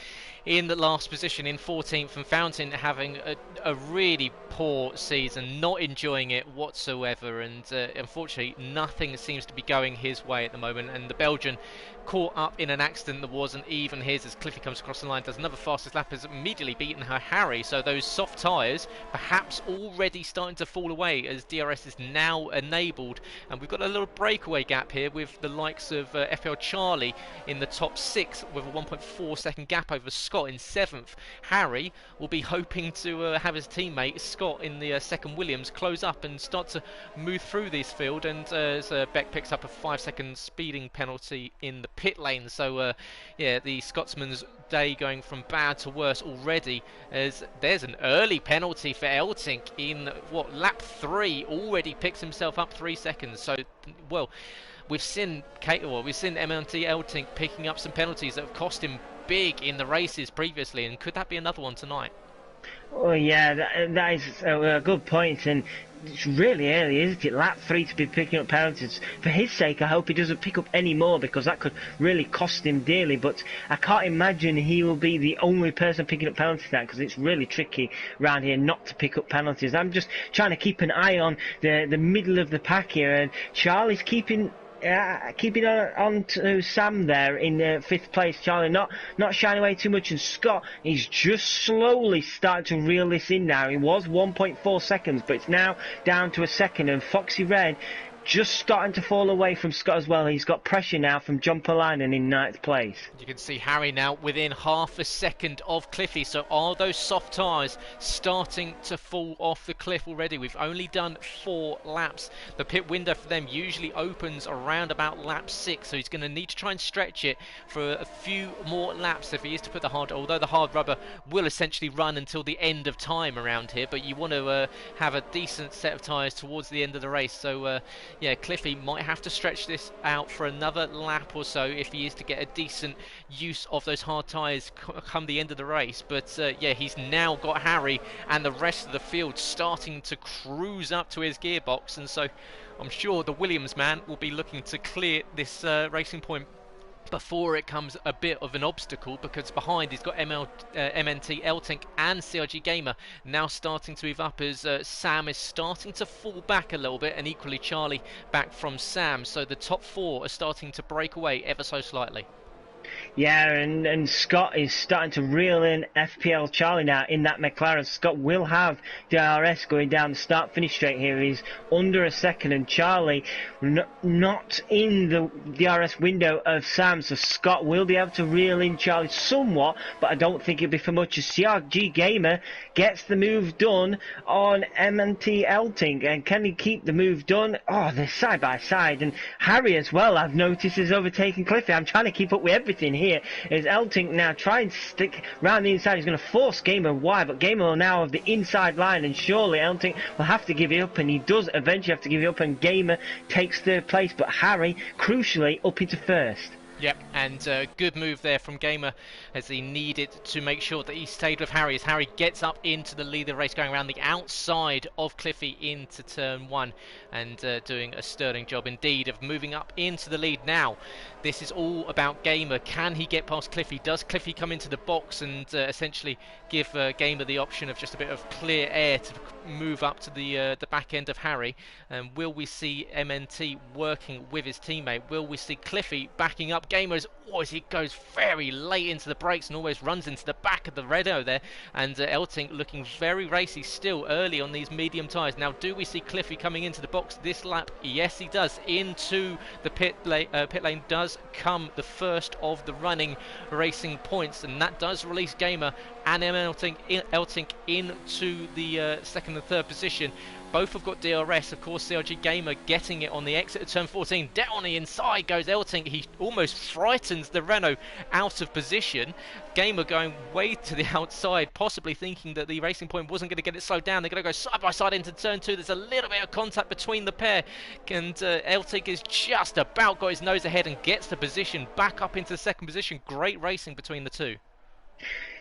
in the last position in 14th, and Fountain having a really poor season, not enjoying it whatsoever, and unfortunately nothing seems to be going his way at the moment, and the Belgian caught up in an accident that wasn't even his as Cliffy comes across the line, does another fastest lap, has immediately beaten her Harry, so those soft tyres perhaps already starting to fall away as DRS is now enabled, and we've got a little breakaway gap here with the likes of FL Charlie in the top 6 with a 1.4 second gap over Scott in 7th. Harry will be hoping to have his teammate Scott in the second Williams close up and start to move through this field, and as Beck picks up a 5-second speeding penalty in the pit lane. So yeah, the Scotsman's day going from bad to worse already, as there's an early penalty for Eltink in lap 3, already picks himself up 3 seconds. So well, we've seen MNT Eltink picking up some penalties that have cost him big in the races previously, and could that be another one tonight? Oh yeah, that is a good point, and it's really early, isn't it? Lap 3 to be picking up penalties. For his sake, I hope he doesn't pick up any more, because that could really cost him dearly, but I can't imagine he will be the only person picking up penalties now, because it's really tricky around here not to pick up penalties. I'm just trying to keep an eye on the middle of the pack here, and Charlie's keeping on to Sam there in 5th place. Charlie not shining away too much, and Scott is just slowly starting to reel this in now. He was 1.4 seconds, but it's now down to a second, and Foxy Red just starting to fall away from Scott as well. He's got pressure now from John Polainen in 9th place. You can see Harry now within half a second of Cliffy, so are those soft tyres starting to fall off the cliff already? We've only done 4 laps. The pit window for them usually opens around about lap 6, so he's going to need to try and stretch it for a few more laps if he is to put the hard, although the hard rubber will essentially run until the end of time around here, but you want to have a decent set of tyres towards the end of the race. So yeah, Cliffy might have to stretch this out for another lap or so if he is to get a decent use of those hard tyres come the end of the race. But yeah, he's now got Harry and the rest of the field starting to cruise up to his gearbox, and so I'm sure the Williams man will be looking to clear this racing point before it comes a bit of an obstacle, because behind he's got MNT Eltink and CRG Gamer now starting to move up as Sam is starting to fall back a little bit, and equally Charlie back from Sam, so the top 4 are starting to break away ever so slightly. Yeah, and Scott is starting to reel in FPL Charlie now in that McLaren. Scott will have DRS going down the start-finish straight here. He's under a second, and Charlie not in the DRS window of Sam, so Scott will be able to reel in Charlie somewhat, but I don't think it'll be for much, as CRG Gamer gets the move done on MNT Elting, and can he keep the move done? Oh, they're side by side, and Harry as well, I've noticed, is overtaking Cliffy. I'm trying to keep up with everything here. Is Elting now trying to stick round the inside? He's going to force Gamer wide, but Gamer will now have the inside line, and surely Elting will have to give it up, and he does eventually have to give it up, and Gamer takes 3rd place, but Harry, crucially, up into 1st. Yep, and good move there from Gamer as he needed to make sure that he stayed with Harry as Harry gets up into the lead of the race, going around the outside of Cliffy into turn 1 and doing a sterling job indeed of moving up into the lead. Now, this is all about Gamer. Can he get past Cliffy? Does Cliffy come into the box and essentially give Gamer the option of just a bit of clear air to move up to the back end of Harry? Will we see MNT working with his teammate? Will we see Cliffy backing up Gamer as he goes very late into the brakes and almost runs into the back of the Renault there? And Elting looking very racy still early on these medium tyres. Now, do we see Cliffy coming into the box this lap? Yes, he does. Into the pit lane does come the first of the running racing points, and that does release Gamer and Elting into the second and third position. Both have got DRS, of course. CRG Gamer getting it on the exit of turn 14. Down on the inside goes Elting. He almost frightens the Renault out of position. Gamer going way to the outside, possibly thinking that the Racing Point wasn't going to get it slowed down. They're going to go side by side into turn 2. There's a little bit of contact between the pair, and Elting is just about got his nose ahead and gets the position back up into the second position. Great racing between the two.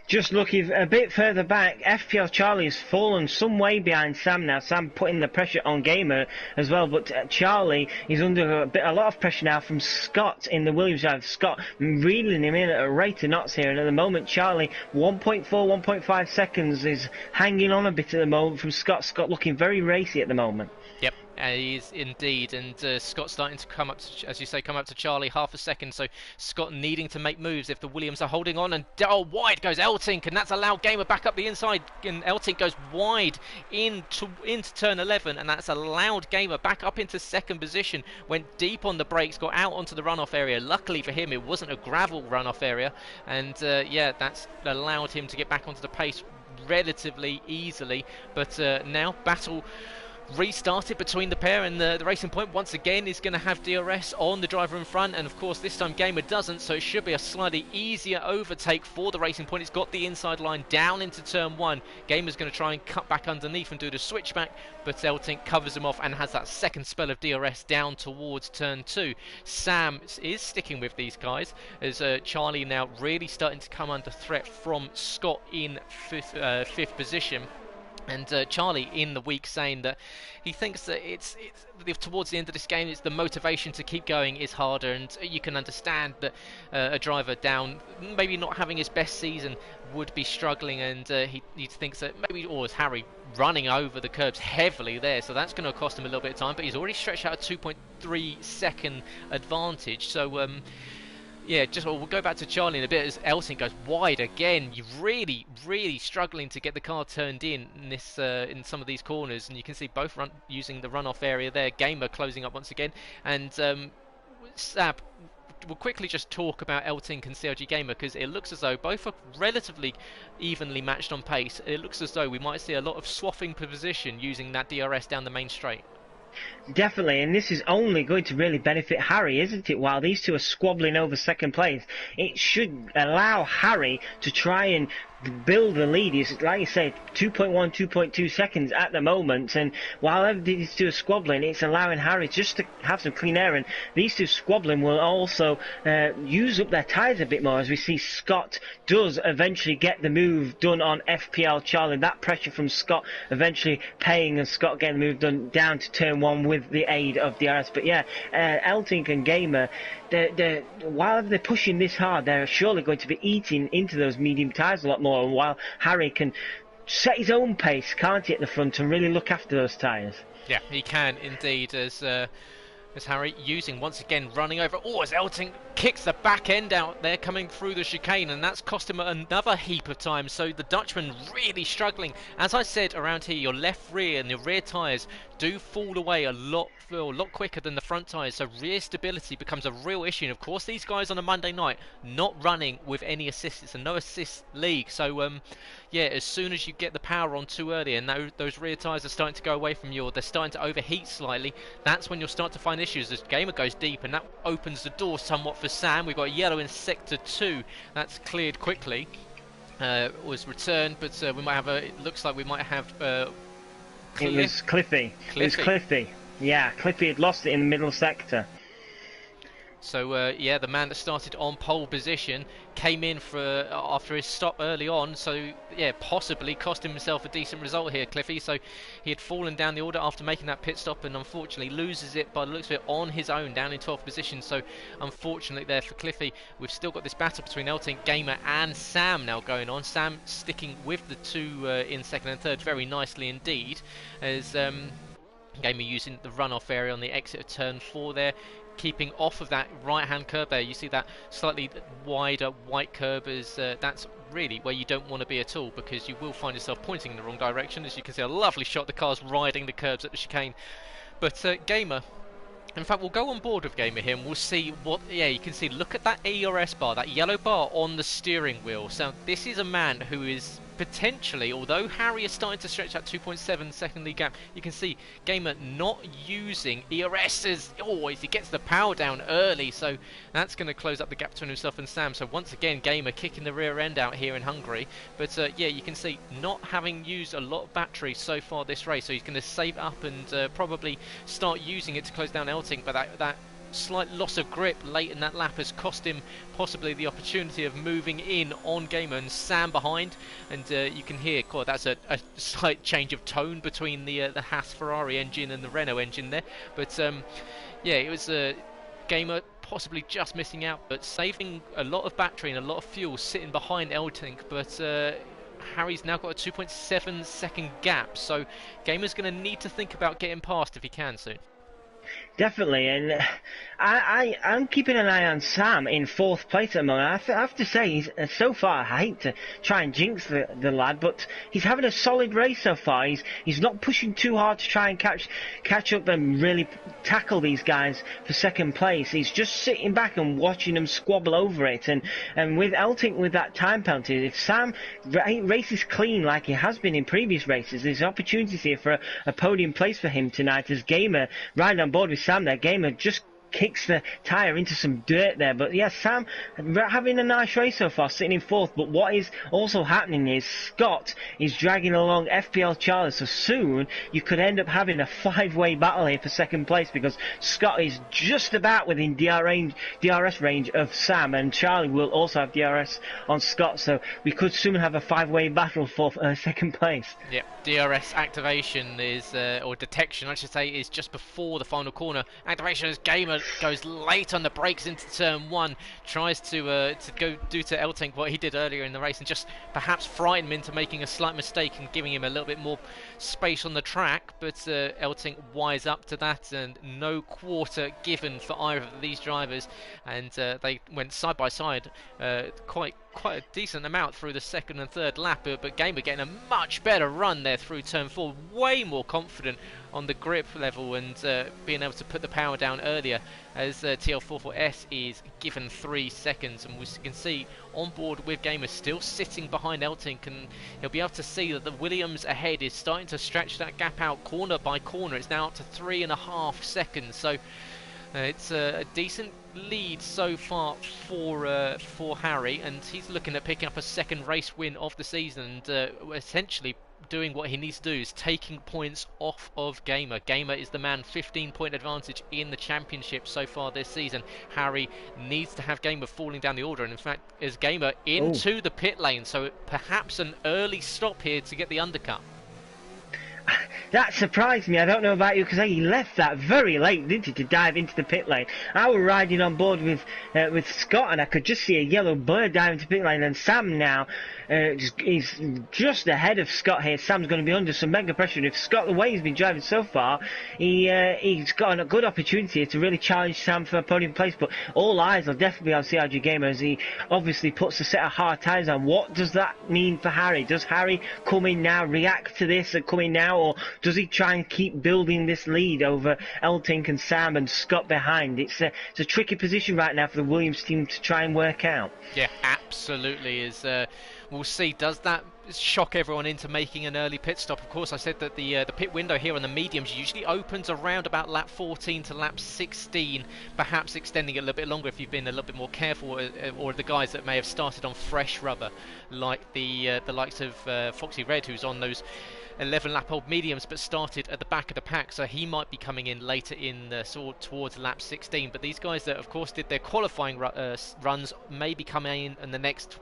Just looking a bit further back, FPL Charlie has fallen some way behind Sam now. Sam putting the pressure on Gamer as well, but Charlie is under a lot of pressure now from Scott in the Williams drive. Scott reeling him in at a rate of knots here, and at the moment Charlie 1.4, 1.5 seconds is hanging on a bit at the moment from Scott. Scott looking very racy at the moment. Yep, he is indeed, and Scott's starting to come up to, as you say, come up to Charlie half a second, so Scott needing to make moves if the Williams are holding on, and wide goes Elting, and that's allowed Gamer back up the inside, and Elting goes wide into turn 11, and that's allowed Gamer back up into second position, went deep on the brakes, got out onto the runoff area. Luckily for him, it wasn't a gravel runoff area, and yeah, that's allowed him to get back onto the pace relatively easily, but now battle restarted between the pair, and the Racing Point once again is going to have DRS on the driver in front, and of course this time Gamer doesn't, so it should be a slightly easier overtake for the Racing Point. It's got the inside line down into turn 1. Gamer's going to try and cut back underneath and do the switchback, but Elting covers him off and has that second spell of DRS down towards turn 2. Sam is sticking with these guys as Charlie now really starting to come under threat from Scott in fifth position. And Charlie in the week saying that he thinks that it's towards the end of this game, it's the motivation to keep going is harder, and you can understand that a driver down, maybe not having his best season, would be struggling, and he thinks that maybe, or is Harry running over the curbs heavily there, so that's going to cost him a little bit of time, but he's already stretched out a 2.3 second advantage, so yeah, we'll go back to Charlie in a bit as Elting goes wide again. You're really struggling to get the car turned in this in some of these corners, and you can see both using the runoff area there. Gamer closing up once again, and Sab, we'll quickly just talk about Elting and CRG Gamer because it looks as though both are relatively evenly matched on pace. It looks as though we might see a lot of swapping position using that DRS down the main straight. Definitely, and this is only going to really benefit Harry, isn't it? While these two are squabbling over second place, it should allow Harry to try and build the lead. It's, like you say, 2.1, 2.2 seconds at the moment, and while these two are squabbling, it's allowing Harry just to have some clean air, and these two squabbling will also use up their tyres a bit more, as we see Scott does eventually get the move done on FPL Charlie. That pressure from Scott eventually paying, and Scott getting the move done down to turn 1 with the aid of DRS. But yeah, Elting and Gamer, while they're pushing this hard, they're surely going to be eating into those medium tyres a lot more, and while Harry can set his own pace, can't he, at the front, and really look after those tyres. Yeah, he can indeed, as Harry using once again running over. As Elting kicks the back end out there coming through the chicane, and that's cost him another heap of time, so the Dutchman really struggling. As I said around here, your left rear and your rear tyres do fall away a lot quicker than the front tyres, so rear stability becomes a real issue. And of course these guys on a Monday night not running with any assists, it's a no assist league, so yeah, as soon as you get the power on too early and those rear tyres are starting to go away from you, or they're starting to overheat slightly, that's when you'll start to find issues as Gamer goes deep, and that opens the door somewhat for Sam. We've got yellow in sector 2, that's cleared quickly, was returned, but we might have it looks like we might have it was Cliffy. It was Cliffy. Yeah, Cliffy had lost it in the middle sector. So yeah, the man that started on pole position came in for after his stop early on. So yeah, possibly cost himself a decent result here, Cliffy. So he had fallen down the order after making that pit stop, and unfortunately loses it by the looks of it on his own, down in 12th position. So unfortunately there for Cliffy, we've still got this battle between Eltink, Gamer, and Sam now going on. Sam sticking with the two in second and third very nicely indeed, as Gamer using the runoff area on the exit of turn 4 there, keeping off of that right hand curb there. You see that slightly wider white curb is that's really where you don't want to be at all, because you will find yourself pointing in the wrong direction. As you can see, a lovely shot, the car's riding the curbs at the chicane. But Gamer, in fact, we'll go on board with Gamer here and we'll see what, yeah, you can see, look at that ERS bar, that yellow bar on the steering wheel. So this is a man who is potentially, although Harry is starting to stretch that 2.7 second lead gap, you can see Gamer not using ERS as always. He gets the power down early, so that's going to close up the gap between himself and Sam. So once again, Gamer kicking the rear end out here in Hungary. But yeah, you can see not having used a lot of battery so far this race, so he's going to save up and probably start using it to close down Elting. But that slight loss of grip late in that lap has cost him possibly the opportunity of moving in on Gamer, and Sam behind. And you can hear, God, that's a slight change of tone between the Haas Ferrari engine and the Renault engine there. But yeah, it was Gamer possibly just missing out, but saving a lot of battery and a lot of fuel sitting behind Eltink. But Harry's now got a 2.7 second gap, so Gamer's going to need to think about getting past if he can soon. Definitely, and I'm keeping an eye on Sam in 4th place at the moment. I have to say, he's so far, I hate to try and jinx the lad, but he's having a solid race so far. He's not pushing too hard to try and catch up and really tackle these guys for 2nd place. He's just sitting back and watching them squabble over it. And with Eltink with that time penalty, if Sam races clean like he has been in previous races, there's opportunities here for a podium place for him tonight, as Gamer riding on board with Sam. That Gamer just kicks the tyre into some dirt there. But yeah, Sam having a nice race so far, sitting in 4th. But what is also happening is Scott is dragging along FPL Charlie, so soon you could end up having a 5-way battle here for 2nd place, because Scott is just about within DRS range of Sam, and Charlie will also have DRS on Scott, so we could soon have a 5-way battle for 2nd place. Yeah, DRS activation is, or detection I should say, is just before the final corner. Activation as Gamer goes late on the brakes into turn 1, tries to go do to Eltink what he did earlier in the race and just perhaps frighten him into making a slight mistake and giving him a little bit more space on the track. But Eltink wise up to that, and no quarter given for either of these drivers, and they went side by side quite a decent amount through the 2nd and 3rd lap, but Gamer getting a much better run there through turn 4, way more confident on the grip level and being able to put the power down earlier, as TL44S is given 3 seconds. And we can see on board with Gamer still sitting behind Eltink, and he'll be able to see that the Williams ahead is starting to stretch that gap out corner by corner. It's now up to 3.5 seconds, so it's a decent lead so far for Harry, and he's looking at picking up a 2nd race win of the season, and essentially doing what he needs to do is taking points off of Gamer. Gamer is the man, 15-point advantage in the championship so far this season. Harry needs to have Gamer falling down the order, and in fact is Gamer into the pit lane, so perhaps an early stop here to get the undercut. That surprised me. I don't know about you, because he left that very late, didn't he, to dive into the pit lane. I was riding on board with Scott, and I could just see a yellow bird dive into the pit lane, and Sam now is just ahead of Scott here. Sam's going to be under some mega pressure, and if Scott, the way he's been driving so far, he's got a good opportunity here to really challenge Sam for a podium place. But all eyes will definitely be on CRG Gamer, as he obviously puts a set of hard tyres on. What does that mean for Harry? Does Harry come in now, react to this and come in now, or does he try and keep building this lead over Eltink and Sam and Scott behind? It's a tricky position right now for the Williams team to try and work out. Yeah, absolutely. We'll see. Does that shock everyone into making an early pit stop? Of course, I said that the pit window here on the mediums usually opens around about lap 14 to lap 16, perhaps extending it a little bit longer if you've been a little bit more careful, or the guys that may have started on fresh rubber, like the likes of Foxy Red, who's on those 11-lap-old mediums, but started at the back of the pack, so he might be coming in later in towards lap 16. But these guys that, of course, did their qualifying runs may be coming in the next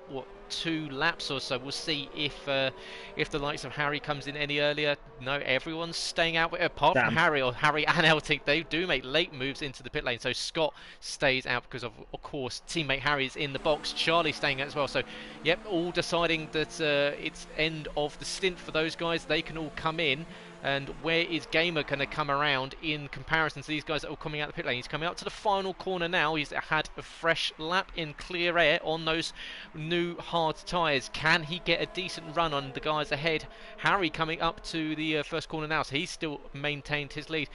2 laps or so. We'll see if the likes of Harry comes in any earlier. No, everyone's staying out apart from Harry and Elting. They do make late moves into the pit lane, so Scott stays out because of course teammate Harry's in the box. Charlie staying out as well. So yep, all deciding that it's end of the stint for those guys. They can all come in. And where is Gamer going to come around in comparison to these guys that are coming out the pit lane? He's coming out to the final corner now. He's had a fresh lap in clear air on those new hard tyres. Can he get a decent run on the guys ahead? Harry coming up to the first corner now, so he's still maintained his lead.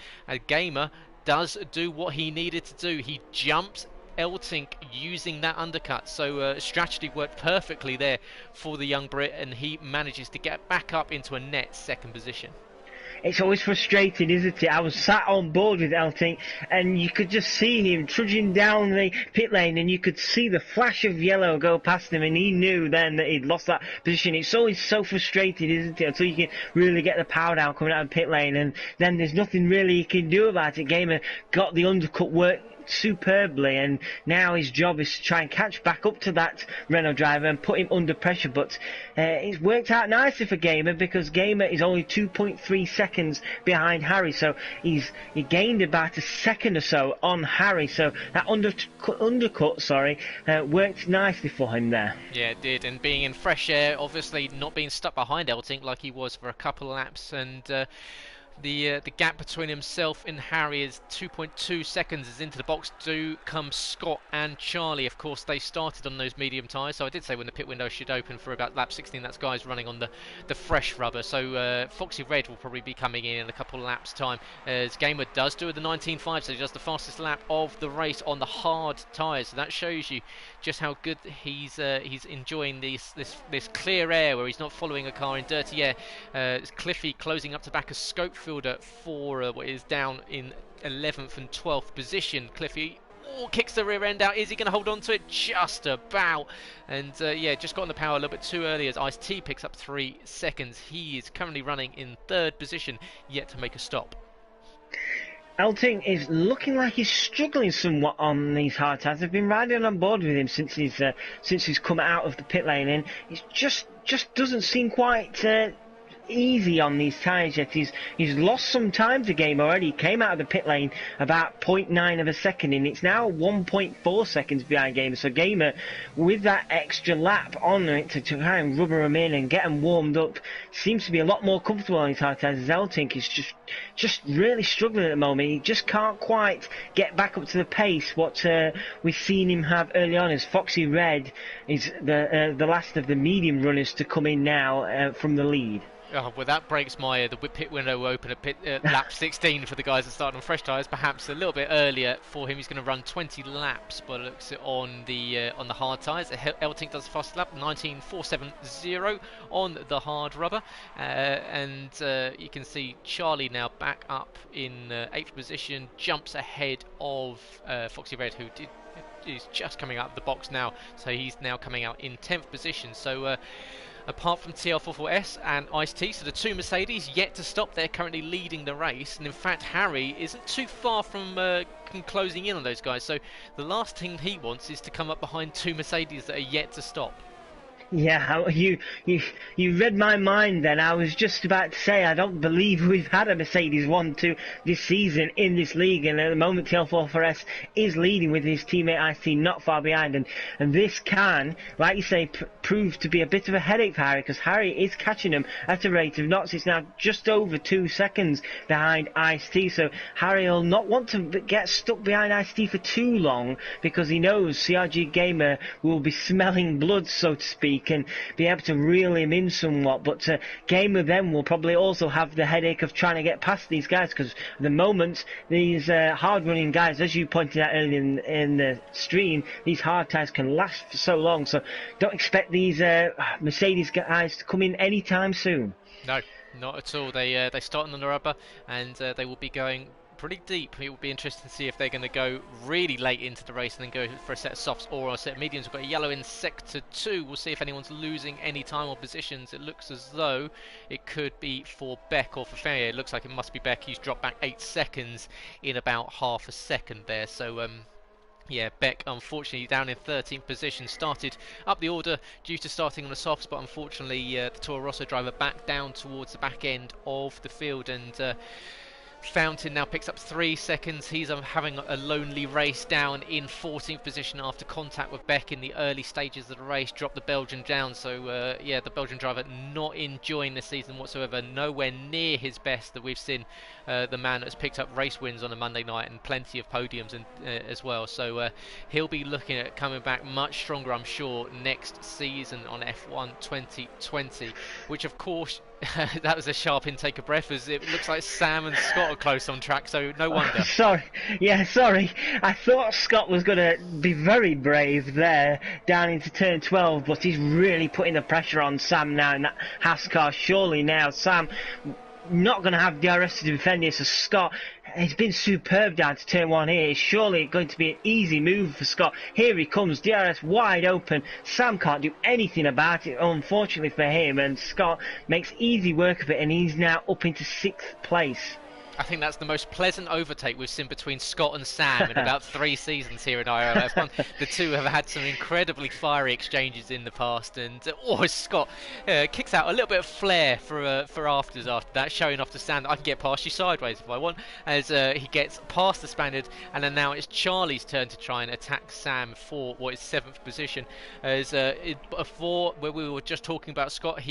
Gamer does do what he needed to do. He jumps Eltink using that undercut, so strategy worked perfectly there for the young Brit, and he manages to get back up into a net second position. It's always frustrating, isn't it? I was sat on board with Elting, and you could just see him trudging down the pit lane, and you could see the flash of yellow go past him, and he knew then that he'd lost that position. It's always so frustrating, isn't it? Until you can really get the power down coming out of the pit lane, and then there's nothing really you can do about it. Gamer got the undercut work superbly, and now his job is to try and catch back up to that Renault driver and put him under pressure, but it's worked out nicely for Gamer, because Gamer is only 2.3 seconds behind Harry, so he gained about a second or so on Harry, so that undercut worked nicely for him there. Yeah, it did, and being in fresh air, obviously not being stuck behind Elting like he was for a couple of laps, and the gap between himself and Harry is 2.2 seconds. As into the box do come Scott and Charlie. Of course, they started on those medium tyres, so I did say when the pit window should open for about lap 16, that's guys running on the fresh rubber. So Foxy Red will probably be coming in a couple of laps' time, as Gamer does do the 19.5, so he does the fastest lap of the race on the hard tyres. So that shows you just how good he's enjoying this clear air where he's not following a car in dirty air. It's Cliffy closing up to back of Scopefielder for what is down in 11th and 12th position. Cliffy kicks the rear end out. Is he going to hold on to it? Just about. And yeah, just got on the power a little bit too early as Ice-T picks up 3 seconds. He is currently running in 3rd position, yet to make a stop. Elting is looking like he's struggling somewhat on these hard tyres. I've been riding on board with him since he's come out of the pit lane, and it just doesn't seem quite easy on these tyres yet. He's lost some time to game already. He came out of the pit lane about 0.9 of a second, and it's now 1.4 seconds behind Gamer. So Gamer, with that extra lap on it to try and rubber him in and get him warmed up, seems to be a lot more comfortable on his hard tyres. Eltink is just really struggling at the moment. He just can't quite get back up to the pace what we've seen him have early on, as Foxy Red is the last of the medium runners to come in now from the lead. Oh, well, that breaks the pit window open at lap 16 for the guys that started on fresh tyres. Perhaps a little bit earlier for him. He's going to run 20 laps, but looks on the hard tyres. Eltink does the fastest lap, 19.470 on the hard rubber, and you can see Charlie now back up in 8th position, jumps ahead of Foxy Red, who is just coming out of the box now. So he's now coming out in 10th position. So. Apart from TL44S and Ice-T, so the 2 Mercedes yet to stop. They're currently leading the race, and in fact Harry isn't too far from closing in on those guys, so the last thing he wants is to come up behind 2 Mercedes that are yet to stop. Yeah, you read my mind then. I was just about to say I don't believe we've had a Mercedes 1-2 this season in this league, and at the moment TL44S is leading with his teammate Ice-T not far behind, and this can, like you say, prove to be a bit of a headache for Harry, because Harry is catching him at a rate of knots. It's now just over 2 seconds behind Ice-T, so Harry will not want to get stuck behind Ice-T for too long, because he knows CRG Gamer will be smelling blood, so to speak, and be able to reel him in somewhat. But Gamer then will probably also have the headache of trying to get past these guys, because at the moment these hard running guys, as you pointed out earlier in the stream, these hard tyres can last for so long, so don't expect these Mercedes guys to come in anytime soon. No, not at all. They start on the rubber, and they will be going pretty deep. It will be interesting to see if they're going to go really late into the race and then go for a set of softs or a set of mediums. We've got a yellow in sector 2. We'll see if anyone's losing any time or positions. It looks as though it could be for Beck or for Ferrier. It looks like it must be Beck. He's dropped back 8 seconds in about half a second there. So yeah, Beck unfortunately down in 13th position, started up the order due to starting on the softs, but unfortunately the Toro Rosso driver back down towards the back end of the field, and Fountain now picks up 3 seconds. He's having a lonely race down in 14th position after contact with Beck in the early stages of the race, dropped the Belgian down. So yeah, the Belgian driver not enjoying the season whatsoever, nowhere near his best that we've seen. The man that's picked up race wins on a Monday night and plenty of podiums and, as well. So he'll be looking at coming back much stronger, I'm sure, next season on F1 2020, which of course that was a sharp intake of breath, as it looks like Sam and Scott are close on track, so no wonder. Sorry. I thought Scott was going to be very brave there down into turn 12, but he's really putting the pressure on Sam now in that Haas car. Surely now Sam not going to have DRS to defend this, so Scott has been superb down to turn 1 here. It's surely going to be an easy move for Scott. Here he comes, DRS wide open. Sam can't do anything about it, unfortunately for him, and Scott makes easy work of it, and he's now up into 6th place. I think that's the most pleasant overtake we've seen between Scott and Sam in about 3 seasons here in IRL F1. The two have had some incredibly fiery exchanges in the past, and Scott kicks out a little bit of flair for afters after that, showing off to Sam that I can get past you sideways if I want, as he gets past the Spaniard, and then now it's Charlie's turn to try and attack Sam for what is 7th position. As before, where we were just talking about Scott,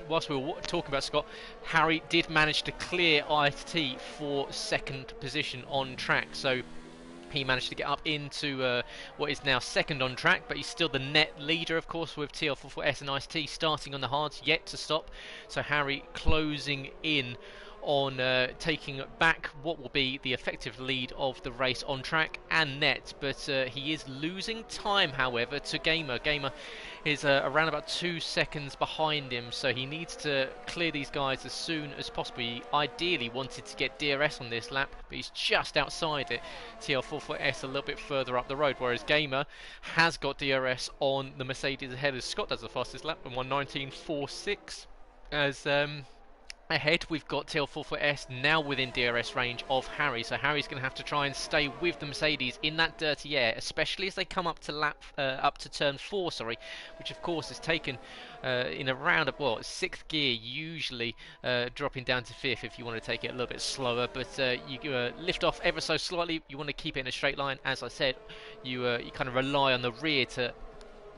whilst we were talking about Scott, Harry did manage to clear IST for 2nd position on track, so he managed to get up into what is now 2nd on track, but he's still the net leader, of course, with TL44S and IST starting on the hards, yet to stop. So Harry closing in on taking back what will be the effective lead of the race on track and net, but he is losing time, however, to Gamer. Gamer is around about 2 seconds behind him, so he needs to clear these guys as soon as possible. He ideally wanted to get DRS on this lap, but he's just outside it. TL44S a little bit further up the road, whereas Gamer has got DRS on the Mercedes ahead, as Scott does the fastest lap in 1:19.46. As ahead we've got TL44S now within DRS range of Harry, so Harry's going to have to try and stay with the Mercedes in that dirty air, especially as they come up to turn 4, which of course is taken in around 6th gear, usually dropping down to 5th if you want to take it a little bit slower, but you lift off ever so slightly. You want to keep it in a straight line. As I said, you kind of rely on the rear to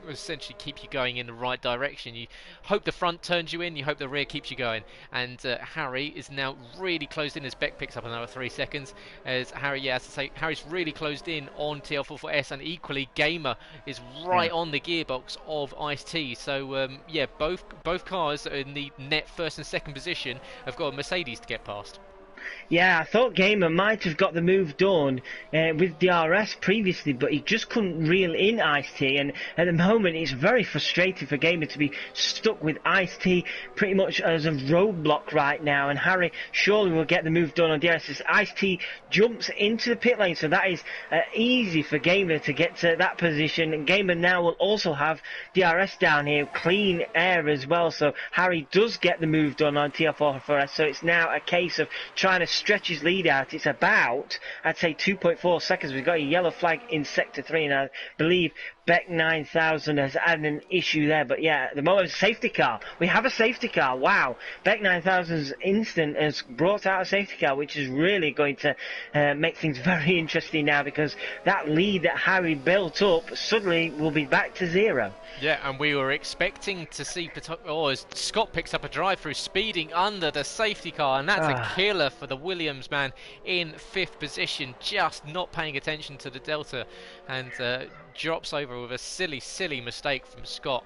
essentially keep you going in the right direction. You hope the front turns you in, you hope the rear keeps you going, and Harry is now really closed in as Beck picks up another 3 seconds, as Harry, as I say, Harry's really closed in on TL44S, and equally Gamer is right on the gearbox of ICE-T. So yeah, both cars in the net 1st and 2nd position have got a Mercedes to get past. Yeah, I thought Gamer might have got the move done with DRS previously, but he just couldn't reel in Ice-T, and at the moment it's very frustrating for Gamer to be stuck with Ice-T pretty much as a roadblock right now, and Harry surely will get the move done on DRS as Ice-T jumps into the pit lane, so that is easy for Gamer to get to that position, and Gamer now will also have DRS down here, clean air as well, so Harry does get the move done on TL44S, so it's now a case of trying to stretch his lead out. It's about, I'd say, 2.4 seconds. We've got a yellow flag in sector 3, and I believe Beck 9000 has had an issue there, but yeah, at the moment, safety car. We have a safety car. Wow. Beck 9000's instant has brought out a safety car, which is really going to make things very interesting now, because that lead that Harry built up suddenly will be back to 0. Yeah, and we were expecting to see as Scott picks up a drive-through, speeding under the safety car, and that's a killer for the Williams man in 5th position, just not paying attention to the Delta, and drops over with a silly mistake from Scott.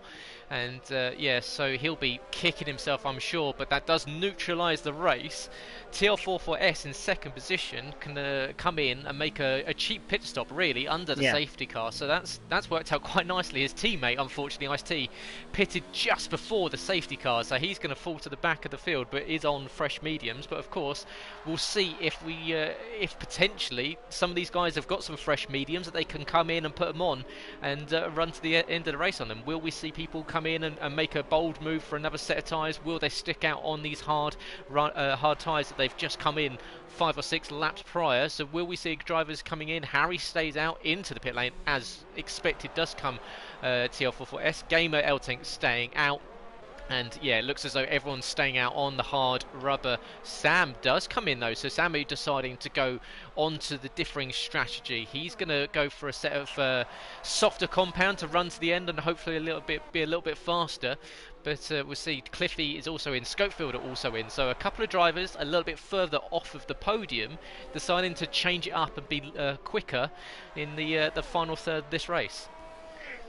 And yeah, so he'll be kicking himself, I'm sure, but that does neutralise the race, TL44S in second position can come in and make a cheap pit stop, really, under the safety car. So that's worked out quite nicely. His teammate, unfortunately, Ice-T, pitted just before the safety car, so he's going to fall to the back of the field, but is on fresh mediums. But of course, we'll see if potentially some of these guys have got some fresh mediums that they can come in and put them on and run to the end of the race on them. Will we see people come in and make a bold move for another set of tyres? Will they stick out on these hard tyres that they've just come in 5 or 6 laps prior? So will we see drivers coming in? Harry stays out into the pit lane as expected, does come TL44S. Gamer Eltink staying out. And yeah, it looks as though everyone's staying out on the hard rubber. Sam does come in though, so Samu deciding to go onto the differing strategy. He's going to go for a set of softer compound to run to the end and hopefully be a little bit faster. But we'll see. Cliffy is also in, Scopefield are also in, so a couple of drivers a little bit further off of the podium, deciding to change it up and be quicker in the final third of this race.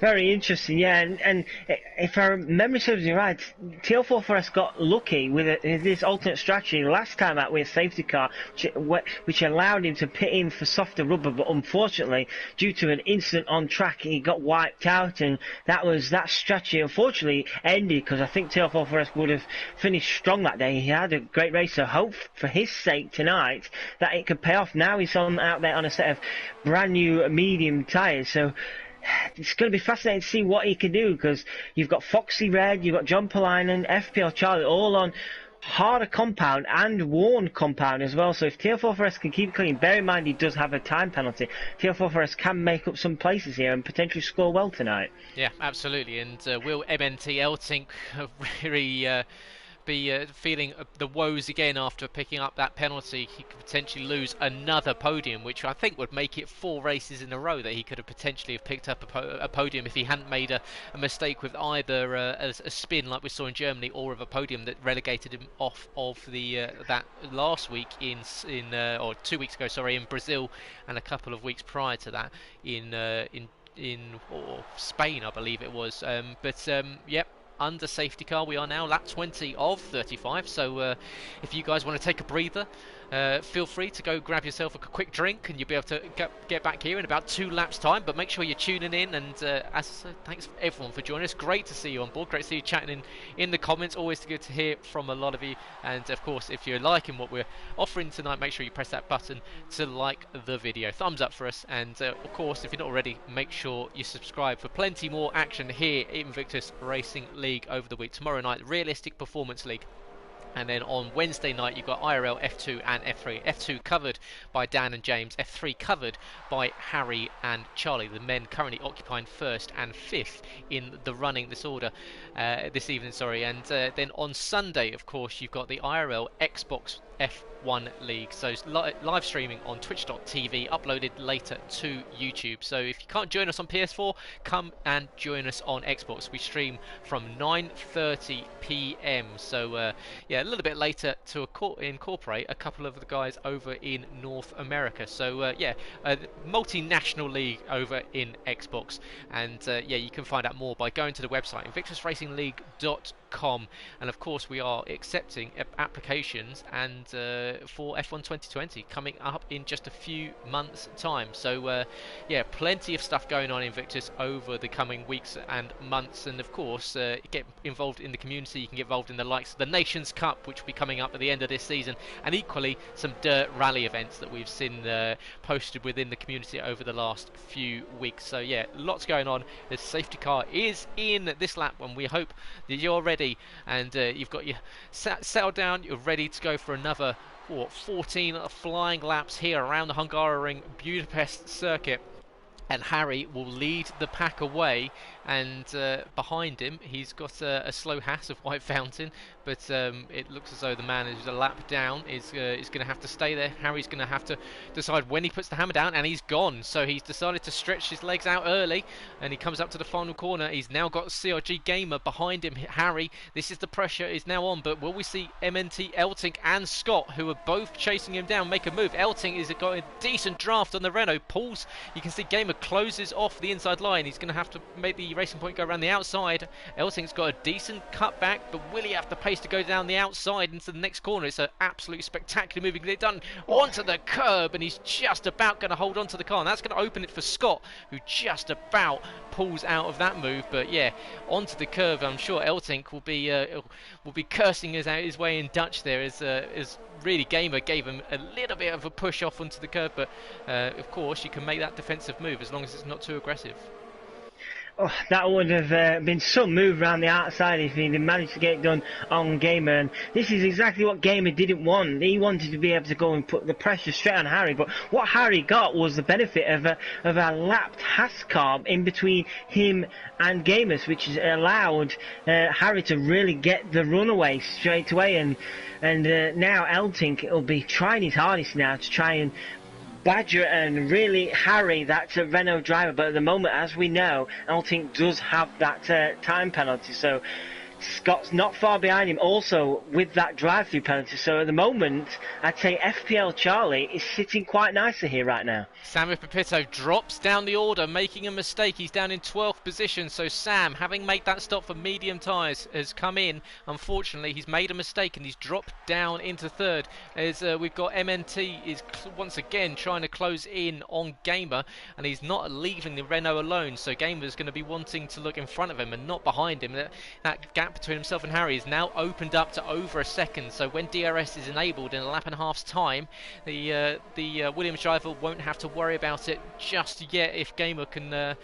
Very interesting, yeah, and if our memory serves me right, TL44S got lucky with this alternate strategy last time out with a safety car, which allowed him to pit in for softer rubber, but unfortunately, due to an incident on track, he got wiped out, and that strategy unfortunately ended, because I think TL44S would have finished strong that day. He had a great race, so hope for his sake tonight that it could pay off. Now he's out there on a set of brand new medium tyres, so it's going to be fascinating to see what he can do, because you've got Foxy Red, you've got John Polainen, FPL Charlie, all on harder compound and worn compound as well. So if TL44S can keep clean, bear in mind he does have a time penalty, TL44S can make up some places here and potentially score well tonight. Yeah, absolutely. And will MNT Eltink really be feeling the woes again after picking up that penalty? He could potentially lose another podium, which I think would make it 4 races in a row that he could have potentially have picked up a podium if he hadn't made a mistake with either a spin like we saw in Germany, or of a podium that relegated him off of the that last week or 2 weeks ago, sorry, in Brazil, and a couple of weeks prior to that in Spain, I believe it was. Yep. Under safety car, we are now lap 20 of 35, so if you guys want to take a breather, feel free to go grab yourself a quick drink and you'll be able to get back here in about 2 laps time. But make sure you're tuning in, and as I said, thanks everyone for joining us. Great to see you on board, great to see you chatting in the comments. Always good to hear from a lot of you. And of course, if you're liking what we're offering tonight, make sure you press that button to like the video. Thumbs up for us, and of course, if you're not already, make sure you subscribe for plenty more action here in Invictus Racing League over the week. Tomorrow night, Realistic Performance League. And then on Wednesday night, you've got IRL F2 and F3. F2 covered by Dan and James. F3 covered by Harry and Charlie. The men currently occupying 1st and 5th in the running this evening. And then on Sunday, of course, you've got the IRL XBOX F1 League. So it's live streaming on twitch.tv, uploaded later to YouTube. So if you can't join us on PS4, come and join us on Xbox. We stream from 9:30 p.m. So yeah, a little bit later to incorporate a couple of the guys over in North America. So yeah, a multinational league over in Xbox. And yeah, you can find out more by going to the website invictusracingleague.com. And of course, we are accepting applications and for F1 2020 coming up in just a few months time. So yeah, plenty of stuff going on in Invictus over the coming weeks and months. And of course, get involved in the community. You can get involved in the likes of the Nations Cup, which will be coming up at the end of this season, and equally some dirt rally events that we've seen posted within the community over the last few weeks. So yeah, lots going on. The safety car is in this lap, and we hope that you're ready and you've got your settled down, you're ready to go for another 14 flying laps here around the Hungarian Budapest circuit. And Harry will lead the pack away, and behind him he's got a slow Haas of White Fountain, but it looks as though the man who's a lap down is going to have to stay there. Harry's going to have to decide when he puts the hammer down, and he's gone. So he's decided to stretch his legs out early, and he comes up to the final corner. He's now got CRG Gamer behind him. Harry, this is the pressure is now on, but will we see MNT Eltink and Scott, who are both chasing him down, make a move? Eltink has got a decent draft on the Renault. Pulls, you can see Gamer closes off the inside line. He's going to have to make the Racing Point go around the outside. Elting's got a decent cutback, but will he have the pace to go down the outside into the next corner? It's an absolutely spectacular move. Get it done onto the curb, and he's just about going to hold on to the car, and that's going to open it for Scott, who just about pulls out of that move. But yeah, onto the curve. I'm sure Eltink will be cursing his way in Dutch there, as really Gamer gave him a little bit of a push off onto the curb, but of course you can make that defensive move as long as it's not too aggressive. Oh, that would have been some move around the outside if he'd managed to get it done on Gamer. And this is exactly what Gamer didn't want. He wanted to be able to go and put the pressure straight on Harry. But what Harry got was the benefit of a lapped Hascarb in between him and Gamers, which has allowed Harry to really get the runaway straight away. And now Eltink will be trying his hardest now to try and badger and really harry that Renault driver, but at the moment, as we know, Eltink does have that time penalty, so Scott's not far behind him also with that drive-through penalty. So at the moment, I'd say FPL Charlie is sitting quite nicely here right now. Samuel Pepito drops down the order, making a mistake. He's down in 12th position. So Sam, having made that stop for medium tyres, has come in. Unfortunately, he's made a mistake and he's dropped down into third. As we've got MNT is once again trying to close in on Gamer, and he's not leaving the Renault alone. So Gamer's going to be wanting to look in front of him and not behind him. That gap between himself and Harry is now opened up to over a second, so when DRS is enabled in a lap and a half's time, the Williams driver won't have to worry about it just yet. If Gamer can,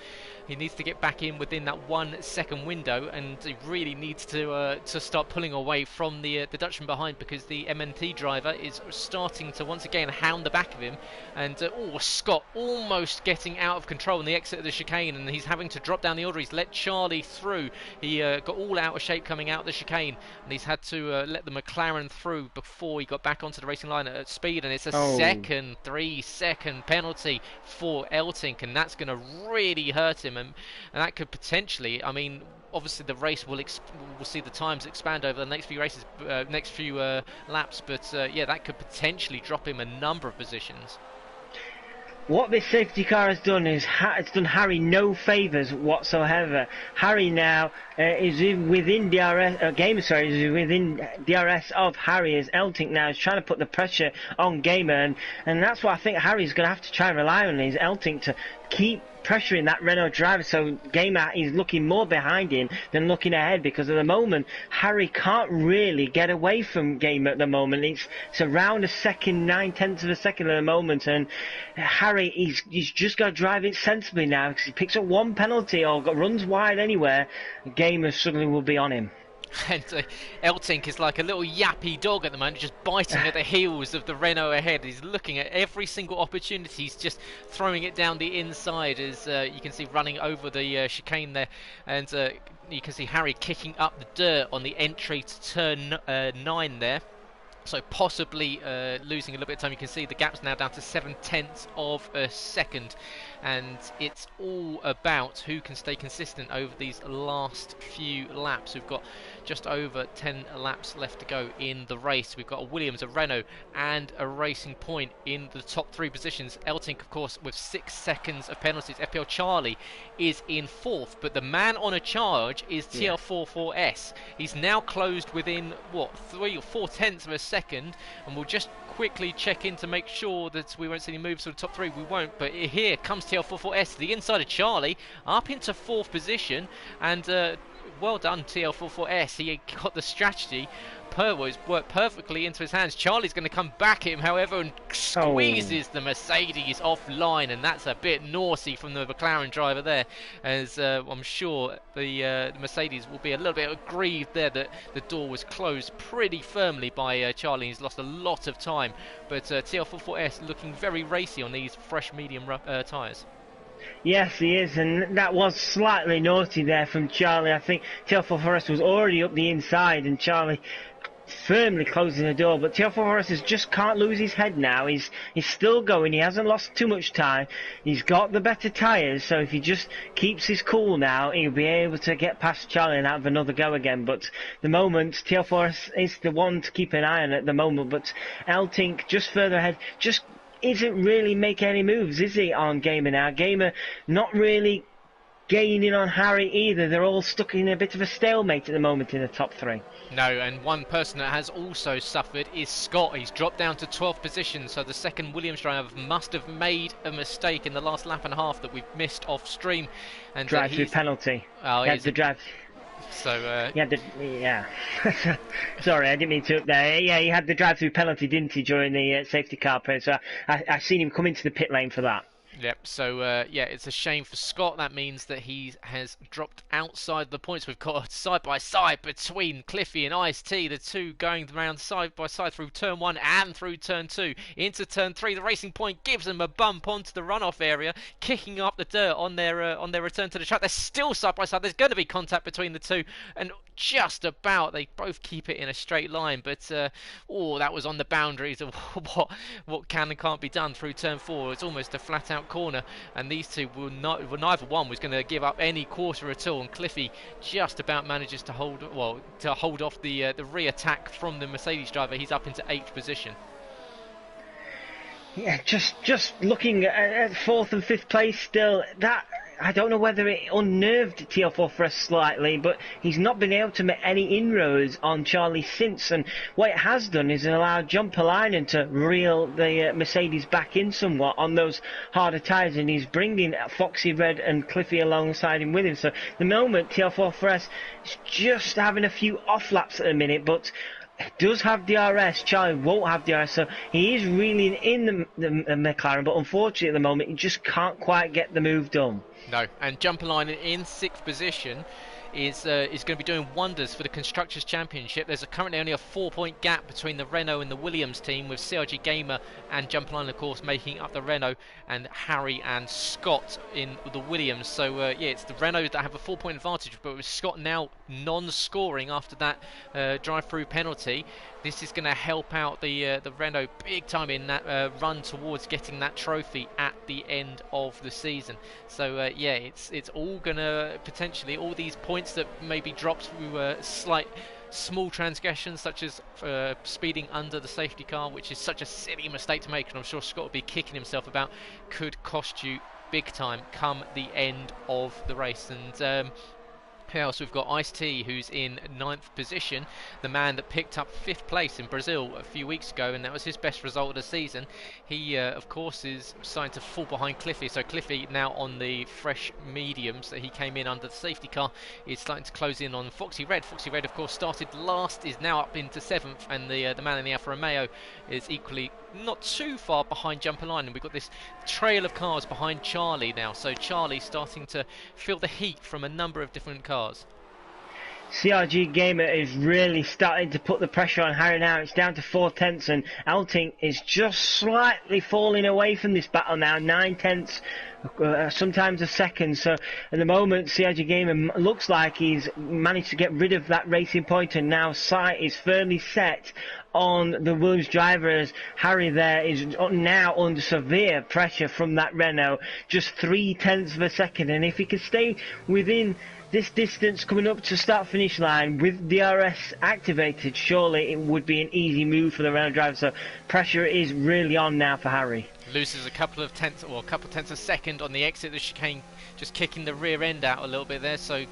he needs to get back in within that 1 second window, and he really needs to start pulling away from the Dutchman behind, because the MNT driver is starting to once again hound the back of him. And Scott almost getting out of control in the exit of the chicane, and he's having to drop down the order. He's let Charlie through. He got all out of shape coming out of the chicane, and he's had to let the McLaren through before he got back onto the racing line at speed. And it's a 3-second penalty for Eltink, and that's going to really hurt him, and that could potentially, I mean, obviously the race will see the times expand over the next few races, next few laps, but yeah, that could potentially drop him a number of positions. What this safety car has done is it's done Harry no favours whatsoever. Harry now is within DRS. Is within DRS of Harry, as Eltink now is trying to put the pressure on Gamer, and that's what I think Harry's going to have to try and rely on, is Eltink to keep pressuring that Renault driver, so Gamer is looking more behind him than looking ahead, because at the moment Harry can't really get away from Gamer at the moment. It's around a second, 9/10 of a second at the moment, and Harry he's just got to drive it sensibly now, because he picks up one penalty or runs wide anywhere, Gamer suddenly will be on him. And Eltink is like a little yappy dog at the moment, just biting at the heels of the Renault ahead. He's looking at every single opportunity. He's just throwing it down the inside, as you can see running over the chicane there. And you can see Harry kicking up the dirt on the entry to turn 9 there. So possibly losing a little bit of time. You can see the gap's now down to 7/10 of a second, and it's all about who can stay consistent over these last few laps. We've got just over 10 laps left to go in the race. We've got a Williams, a Renault and a Racing Point in the top 3 positions. Eltink, of course, with 6 seconds of penalties. FPL Charlie is in 4th, but the man on a charge is TL44S. He's now closed within, 3 or 4 tenths of a second, and we'll just quickly check in to make sure that we won't see any moves for the top 3. We won't, but here comes TL44S, the inside of Charlie, up into 4th position, and well done TL44S. He got the strategy. Worked perfectly into his hands. Charlie's going to come back at him, however, and squeezes the Mercedes offline, and that's a bit naughty from the McLaren driver there, as I'm sure the Mercedes will be a little bit aggrieved there that the door was closed pretty firmly by Charlie. He's lost a lot of time, but TL44S looking very racy on these fresh medium tyres. Yes, he is, and that was slightly naughty there from Charlie. I think TL44S was already up the inside, and Charlie firmly closing the door, but TL44S just can't lose his head now. He's still going. He hasn't lost too much time. He's got the better tyres, so if he just keeps his cool now, he'll be able to get past Charlie and have another go again. But the moment, TL44S is the one to keep an eye on at the moment, but Eltink just further ahead, just isn't really making any moves, is he, on Gamer now? Gamer not really gaining on Harry either. They're all stuck in a bit of a stalemate at the moment in the top 3. No, and one person that has also suffered is Scott. He's dropped down to 12th position, so the second Williams driver must have made a mistake in the last lap and a half that we've missed off stream. And drive-through penalty. Oh, he had the drive. So yeah. Sorry, I didn't mean to up there. Yeah, he had the drive-through penalty, didn't he, during the safety car period? So I seen him come into the pit lane for that. Yep, so yeah, it's a shame for Scott. That means that he has dropped outside the points. We've got a side-by-side between Cliffy and Ice-T, the two going around side-by-side through turn 1 and through turn 2. Into turn 3, the Racing Point gives them a bump onto the runoff area, kicking up the dirt on their return to the track. They're still side-by-side. There's going to be contact between the two, and just about they both keep it in a straight line. But that was on the boundaries of what can and can't be done through turn 4. It's almost a flat-out corner, and these two neither one was going to give up any quarter at all, and Cliffy just about manages to hold off the rear attack from the Mercedes driver. He's up into 8th position. Yeah, just looking at 4th and 5th place still, that I don't know whether it unnerved TL4 for us slightly, but he's not been able to make any inroads on Charlie since, and what it has done is allowed John Palainen to reel the Mercedes back in somewhat on those harder tyres, and he's bringing Foxy Red and Cliffy alongside him with him. So the moment TL4 for us is just having a few off laps at the minute, but does have DRS. Charlie won't have DRS, so he is really in the McLaren, but unfortunately at the moment he just can't quite get the move done. No, and Jumperline in 6th position is going to be doing wonders for the Constructors' Championship. There's currently only a 4-point gap between the Renault and the Williams team, with CRG Gamer and Jumperline, of course, making up the Renault, and Harry and Scott in the Williams. So, yeah, it's the Renault that have a 4-point advantage, but with Scott now non-scoring after that drive-through penalty, this is going to help out the Renault big time in that run towards getting that trophy at the end of the season. So yeah, it's all going to potentially, all these points that maybe dropped through slight small transgressions, such as speeding under the safety car, which is such a silly mistake to make, and I'm sure Scott will be kicking himself about, could cost you big time come the end of the race. And who else? We've got Ice-T, who's in 9th position, the man that picked up 5th place in Brazil a few weeks ago, and that was his best result of the season. He, of course, is starting to fall behind Cliffy, so Cliffy now on the fresh mediums that he came in under the safety car is starting to close in on Foxy Red. Foxy Red, of course, started last, is now up into 7th, and the man in the Alfa Romeo is equally not too far behind Jumperline, and we've got this trail of cars behind Charlie now, so Charlie starting to feel the heat from a number of different cars. CRG Gamer is really starting to put the pressure on Harry now. It's down to 4/10, and Elting is just slightly falling away from this battle now, 9/10, sometimes a second. So at the moment, CRG Gamer looks like he's managed to get rid of that Racing Point, and now sight is firmly set on the Williams driver, as Harry there is now under severe pressure from that Renault, just 0.3 of a second, and if he can stay within this distance coming up to start finish line with DRS activated, surely it would be an easy move for the Renault driver. So pressure is really on now for Harry. Loses a couple of tenths a second on the exit of the chicane, just kicking the rear end out a little bit there, so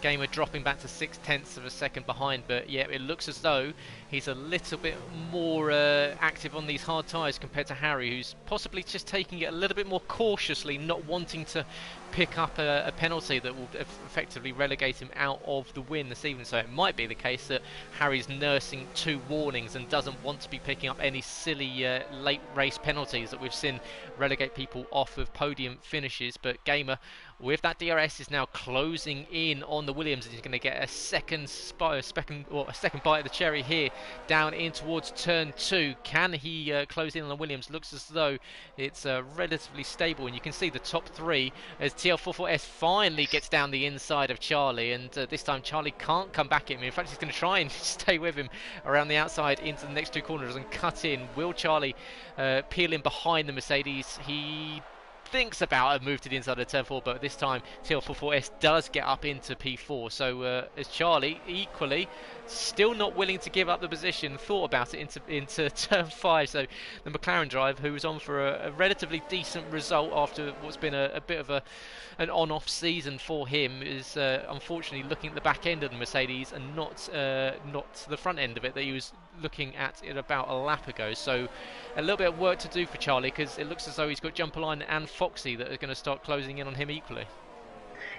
Gamer dropping back to 0.6 of a second behind. But yeah, it looks as though he's a little bit more active on these hard tyres compared to Harry, who's possibly just taking it a little bit more cautiously, not wanting to pick up a penalty that will effectively relegate him out of the win this evening. So it might be the case that Harry's nursing 2 warnings and doesn't want to be picking up any silly late race penalties that we've seen relegate people off of podium finishes. But Gamer, with that DRS, is now closing in on the Williams, and he's going to get a second bite of the cherry here down in towards turn 2. Can he close in on the Williams? Looks as though it's relatively stable, and you can see the top 3 as TL44S finally gets down the inside of Charlie, and this time Charlie can't come back at him. In fact, he's going to try and stay with him around the outside into the next 2 corners and cut in. Will Charlie peel in behind the Mercedes? He thinks about a move to the inside of turn 4, but this time TL44S does get up into P4. So as Charlie, equally, still not willing to give up the position, thought about it into turn 5. So the McLaren drive, who was on for a relatively decent result after what's been a bit of an on-off season for him, is unfortunately looking at the back end of the Mercedes and not the front end of it that he was looking at it about a lap ago. So a little bit of work to do for Charlie, because it looks as though he's got Jumperline and Foxy that are going to start closing in on him equally.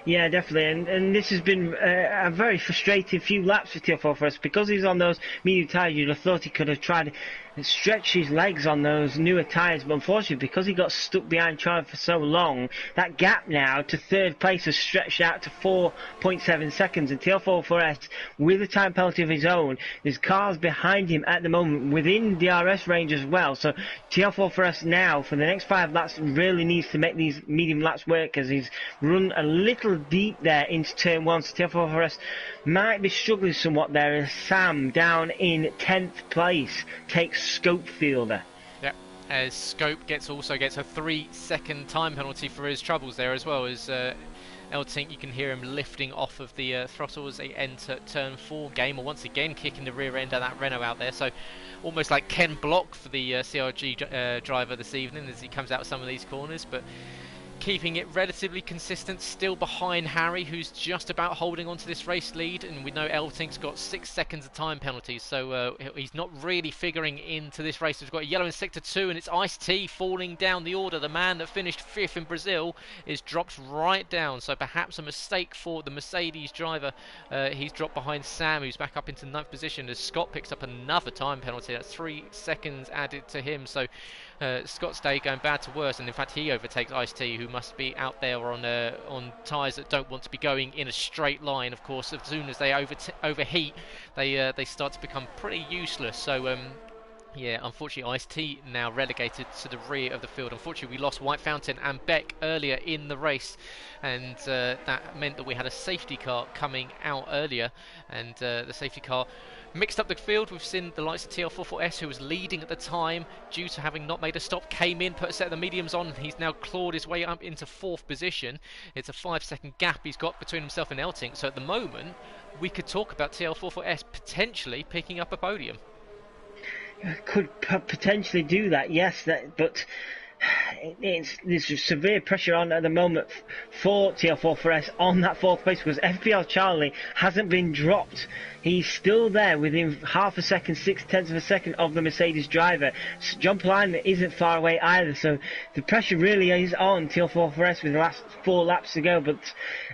Yeah, definitely, and this has been a very frustrating few laps for TL4 for us, because he's on those medium tyres. You'd have thought he could have tried to stretch his legs on those newer tyres, but unfortunately, because he got stuck behind Charlie for so long, that gap now to third place has stretched out to 4.7 seconds, and TL4S, with a time penalty of his own, there's cars behind him at the moment within DRS range as well. So TL4S now, for the next 5 laps, really needs to make these medium laps work, because he's run a little deep there into turn 1. So TL4S might be struggling somewhat there, as Sam, down in 10th place, takes Scope Fielder. Yeah, as Scope also gets a 3-second time penalty for his troubles there, as well as Eltink. You can hear him lifting off of the throttle as they enter turn 4. Gamer once again kicking the rear end of that Renault out there, so almost like Ken Block for the CRG driver this evening as he comes out of some of these corners, but keeping it relatively consistent, still behind Harry, who's just about holding on to this race lead, and we know Eltink's got 6 seconds of time penalties, so he's not really figuring into this race. We've got a yellow in sector 2, and it's Ice-T falling down the order. The man that finished 5th in Brazil is dropped right down, so perhaps a mistake for the Mercedes driver. He's dropped behind Sam, who's back up into 9th position, as Scott picks up another time penalty. That's 3 seconds added to him, so Scott's day going bad to worse, and in fact he overtakes Ice-T, who must be out there on tyres that don't want to be going in a straight line. Of course, as soon as they overheat, they start to become pretty useless. So yeah, unfortunately Ice-T now relegated to the rear of the field. Unfortunately we lost White Fountain and Beck earlier in the race, and that meant that we had a safety car coming out earlier, and the safety car mixed up the field. We've seen the likes of TL44S, who was leading at the time due to having not made a stop, came in, put a set of the mediums on, and he's now clawed his way up into 4th position. It's a 5-second gap he's got between himself and Eltink, so at the moment we could talk about TL44S potentially picking up a podium. Could potentially do that, yes, but there's severe pressure on at the moment for TL4S on that 4th place, because FPL Charlie hasn't been dropped. He's still there within half a second, 0.6 of a second of the Mercedes driver. John Pline isn't far away either, so the pressure really is on TL4S with the last 4 laps to go. But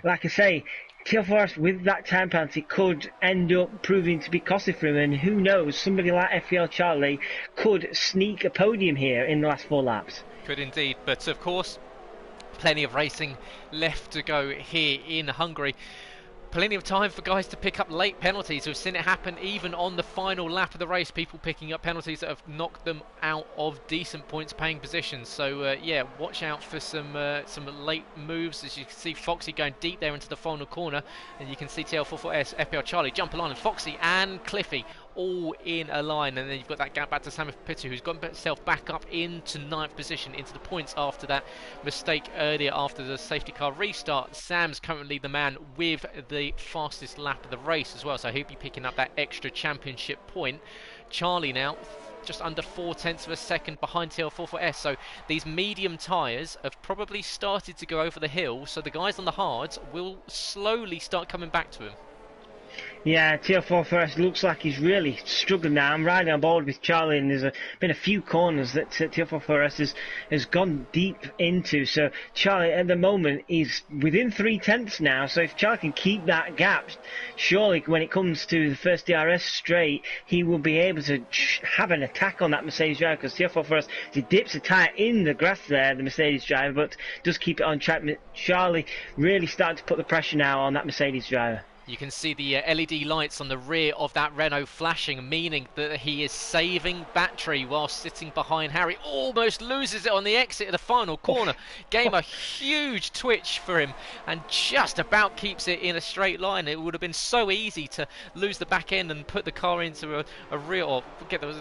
like I say, TL4S with that time penalty could end up proving to be costly for him, and who knows, somebody like FPL Charlie could sneak a podium here in the last 4 laps. Could indeed, but of course plenty of racing left to go here in Hungary. Plenty of time for guys to pick up late penalties. We've seen it happen even on the final lap of the race, people picking up penalties that have knocked them out of decent points paying positions. So yeah, watch out for some late moves. As you can see Foxy going deep there into the final corner, and you can see TL44S, FPL Charlie, Jumper Line, and Foxy and Cliffy all in a line, and then you've got that gap back to Sam Pitu, who's got himself back up into 9th position, into the points after that mistake earlier after the safety car restart. Sam's currently the man with the fastest lap of the race as well, so he'll be picking up that extra championship point. Charlie now just under 0.4 of a second behind TL44S, so these medium tyres have probably started to go over the hill, so the guys on the hards will slowly start coming back to him. Yeah, TL4S looks like he's really struggling now. I'm riding on board with Charlie, and there's been a few corners that TL4S has gone deep into. So Charlie at the moment is within 0.3 now. So if Charlie can keep that gap, surely when it comes to the first DRS straight, he will be able to have an attack on that Mercedes driver, because TL4S, he dips a tyre in the grass there, the Mercedes driver, but does keep it on track. Charlie really starting to put the pressure now on that Mercedes driver. You can see the LED lights on the rear of that Renault flashing, meaning that he is saving battery while sitting behind Harry. Almost loses it on the exit of the final corner. Gave a huge twitch for him and just about keeps it in a straight line. It would have been so easy to lose the back end and put the car into a rear, or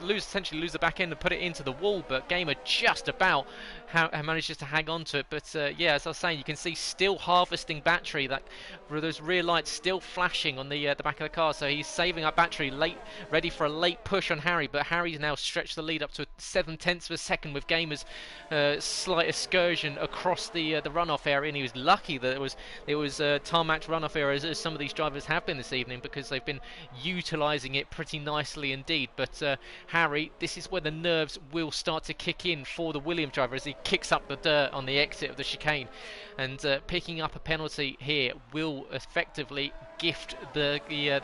essentially lose the back end and put it into the wall, but Gamer just about manages to hang on to it. But yeah, as I was saying, you can see still harvesting battery. That those rear lights still flashing on the back of the car. So he's saving up battery, ready for a late push on Harry. But Harry's now stretched the lead up to 7/10 of a second with Gamer's slight excursion across the runoff area, and he was lucky that it was tarmac runoff area, as some of these drivers have been this evening, because they've been utilising it pretty nicely indeed. But Harry, this is where the nerves will start to kick in for the Williams driver as he kicks up the dirt on the exit of the chicane, and picking up a penalty here will effectively gift the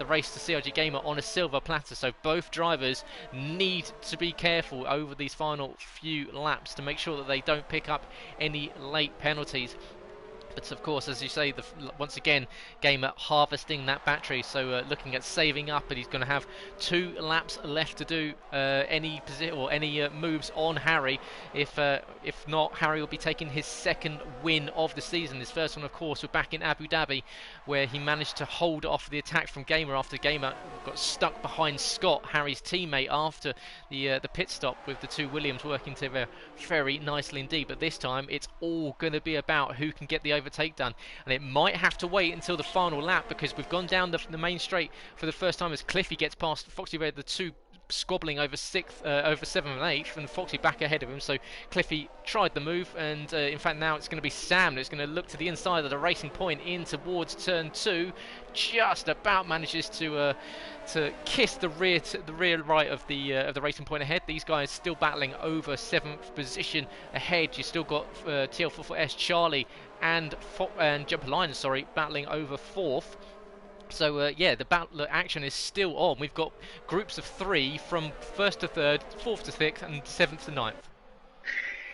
race to CRG Gamer on a silver platter. So both drivers need to be careful over these final few laps to make sure that they don't pick up any late penalties. But of course, as you say, once again, Gamer harvesting that battery, so looking at saving up, and he's going to have 2 laps left to do any moves on Harry. If not, Harry will be taking his second win of the season. His first one, of course, was back in Abu Dhabi, where he managed to hold off the attack from Gamer after Gamer got stuck behind Scott, Harry's teammate, after the pit stop, with the 2 Williams working together very nicely indeed. But this time, it's all going to be about who can get the overtake done, and it might have to wait until the final lap, because we've gone down the main straight for the first time as Cliffy gets past Foxy Red, the 2 squabbling over 7th and 8th, and Foxy back ahead of him. So Cliffy tried the move, and in fact now it's going to be Sam that's going to look to the inside of the racing point in towards turn 2. Just about manages to kiss the rear right of the racing point ahead. These guys still battling over 7th position ahead. You still got TL44S Charlie and Jumper Line, battling over 4th. So yeah, the action is still on. We've got groups of 3 from 1st to 3rd, 4th to 6th, and 7th to 9th.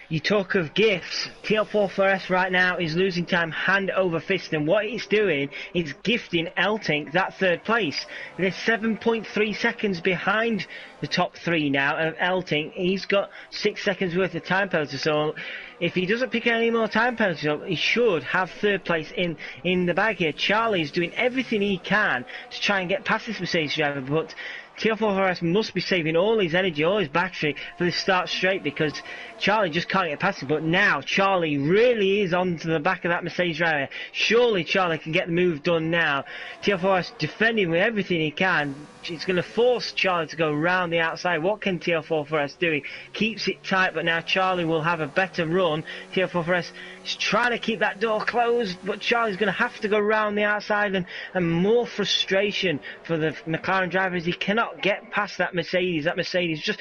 You talk of gifts. TL44S right now is losing time hand over fist, and what it's doing is gifting Eltink that 3rd place. They're 7.3 seconds behind the top 3 now of Eltink. He's got 6 seconds worth of time penalty, so if he doesn't pick any more time penalties up, he should have 3rd place in the bag here. Charlie's doing everything he can to try and get past this Mercedes driver, but TL44S must be saving all his energy, all his battery for the start straight, because Charlie just can't get past him. But now Charlie really is onto the back of that Mercedes driver. Surely Charlie can get the move done now. TL44S defending with everything he can. It's going to force Charlie to go round the outside. What can TL44S do? He keeps it tight, but now Charlie will have a better run. TL44S is trying to keep that door closed, but Charlie's going to have to go round the outside, and more frustration for the McLaren driver as he cannot get past that Mercedes. That Mercedes just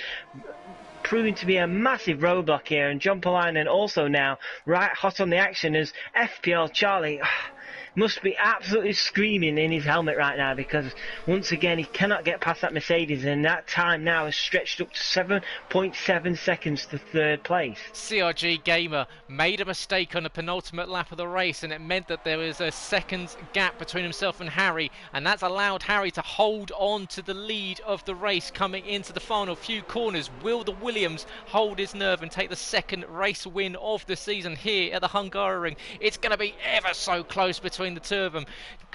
proving to be a massive roadblock here, and John Polainen also now right hot on the action as FPL Charlie must be absolutely screaming in his helmet right now, because once again he cannot get past that Mercedes, and that time now is stretched up to 7.7 seconds to 3rd place. CRG Gamer made a mistake on the penultimate lap of the race, and it meant that there was a second gap between himself and Harry, and that's allowed Harry to hold on to the lead of the race coming into the final few corners. Will the Williams hold his nerve and take the 2nd race win of the season here at the Hungarian? It's going to be ever so close between the 2 of them.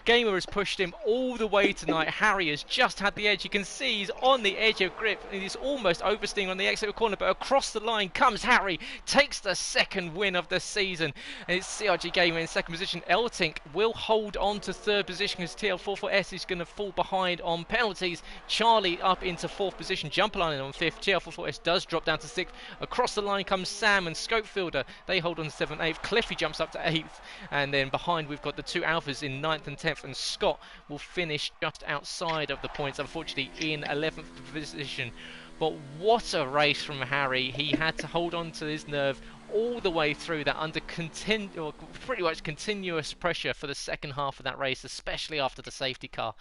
Gamer has pushed him all the way tonight. Harry has just had the edge. You can see he's on the edge of grip, and he's almost oversteering on the exit corner, but across the line comes Harry, takes the 2nd win of the season, and it's CRG Gamer in 2nd position. Eltink will hold on to 3rd position as TL44S is going to fall behind on penalties. Charlie up into 4th position, Jumper Line on 5th. TL44S does drop down to 6th. Across the line comes Sam and Scopefielder. They hold on to 7th, 8th. Cliffy jumps up to 8th, and then behind we've got the 2 Alphas in 9th and 10th, and Scott will finish just outside of the points, unfortunately in 11th position. But what a race from Harry. He had to hold on to his nerve all the way through that under pretty much continuous pressure for the second half of that race, especially after the safety car.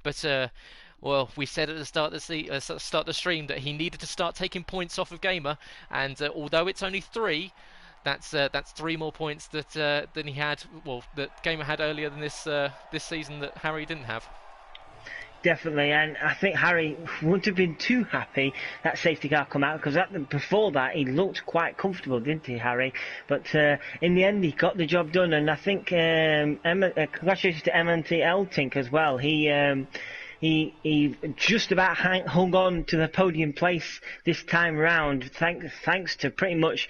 But well, we said at the start of the stream that he needed to start taking points off of Gamer, and although it's only 3, that's 3 more points that than he had, well, that Gamer had earlier than this season that Harry didn't have. Definitely, and I think Harry wouldn't have been too happy that safety car come out, because before that he looked quite comfortable, didn't he, Harry? But in the end he got the job done, and I think congratulations to MNT Eltink as well. he just about hung on to the podium place this time round, thanks to pretty much.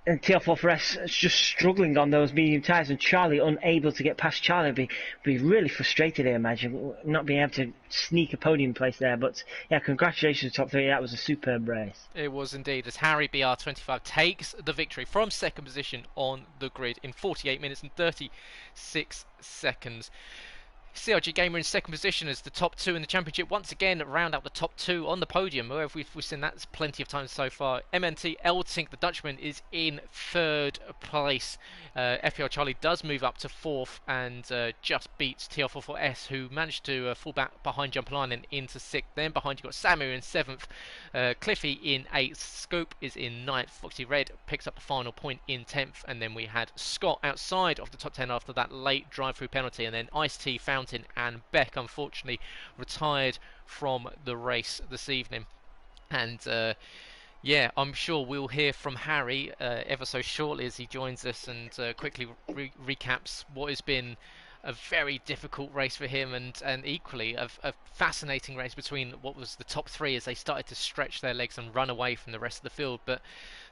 And TL4S just struggling on those medium tyres, and Charlie unable to get past Charlie. Be really frustrated, I imagine, not being able to sneak a podium place there. But yeah, congratulations, top three. That was a superb race. It was indeed, as Harry BR25 takes the victory from second position on the grid in 48 minutes and 36 seconds. CRG Gamer in second position as the top two in the championship once again round out the top two on the podium. Wherever we've seen that plenty of times so far. MNT Eltink, the Dutchman, is in third place. FPL Charlie does move up to fourth and just beats TL44S, who managed to fall back behind Jump Line and into sixth. Then behind you got Samu in seventh, Cliffy in eighth, Scoop is in ninth, Foxy Red picks up the final point in 10th, and then we had Scott outside of the top 10 after that late drive-through penalty, and then Ice-T, Fountain and Beck unfortunately retired from the race this evening. And yeah, I'm sure we'll hear from Harry ever so shortly as he joins us and quickly recaps what has been a very difficult race for him, and equally a fascinating race between what was the top three as they started to stretch their legs and run away from the rest of the field. But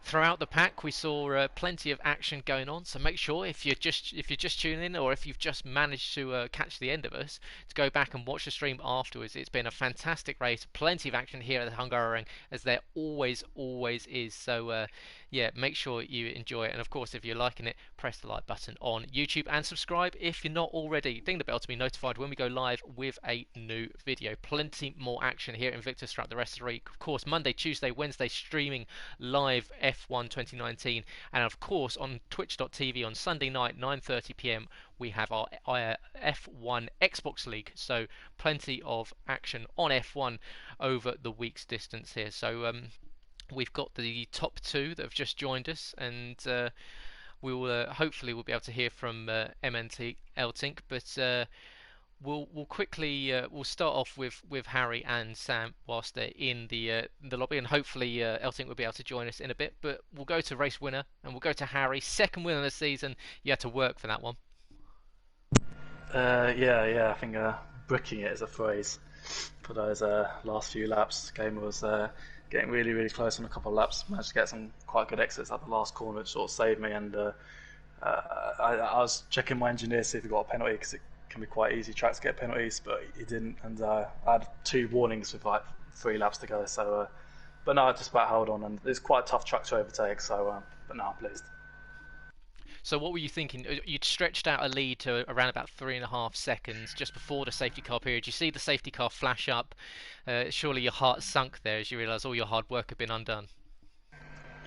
throughout the pack we saw plenty of action going on, so make sure if you're just tuning in, or if you've just managed to catch the end of us, to go back and watch the stream afterwards. It's been a fantastic race, plenty of action here at the Hungarian, as there always is. So yeah, make sure you enjoy it, and of course if you're liking it, press the like button on YouTube and subscribe if you're not already. Ding the bell to be notified when we go live with a new video. Plenty more action here in Invictus throughout the rest of the week. Of course, Monday, Tuesday, Wednesday streaming live F1 2019, and of course on twitch.tv on Sunday night 9:30 p.m. we have our F1 XBOX League, so plenty of action on F1 over the week's distance here. So we've got the top two that have just joined us, and we'll hopefully we'll be able to hear from MNT Eltink, but we'll quickly we'll start off with Harry and Sam whilst they're in the lobby, and hopefully Eltink will be able to join us in a bit. But we'll go to race winner, and we'll go to Harry, second winner of the season. You had to work for that one. Yeah. I think bricking it is a phrase for those last few laps. The game was getting really close on a couple of laps. Managed to get some quite good exits at the last corner, which sort of saved me. And I was checking my engineer to see if he got a penalty, because it can be quite easy track to get penalties, but he didn't. And I had 2 warnings with like 3 laps to go. So, but no, I just about held on, and it's quite a tough track to overtake. So, but no, I'm pleased. So what were you thinking? You'd stretched out a lead to around about 3.5 seconds just before the safety car period. You see the safety car flash up. Surely your heart sunk there as you realise all your hard work had been undone.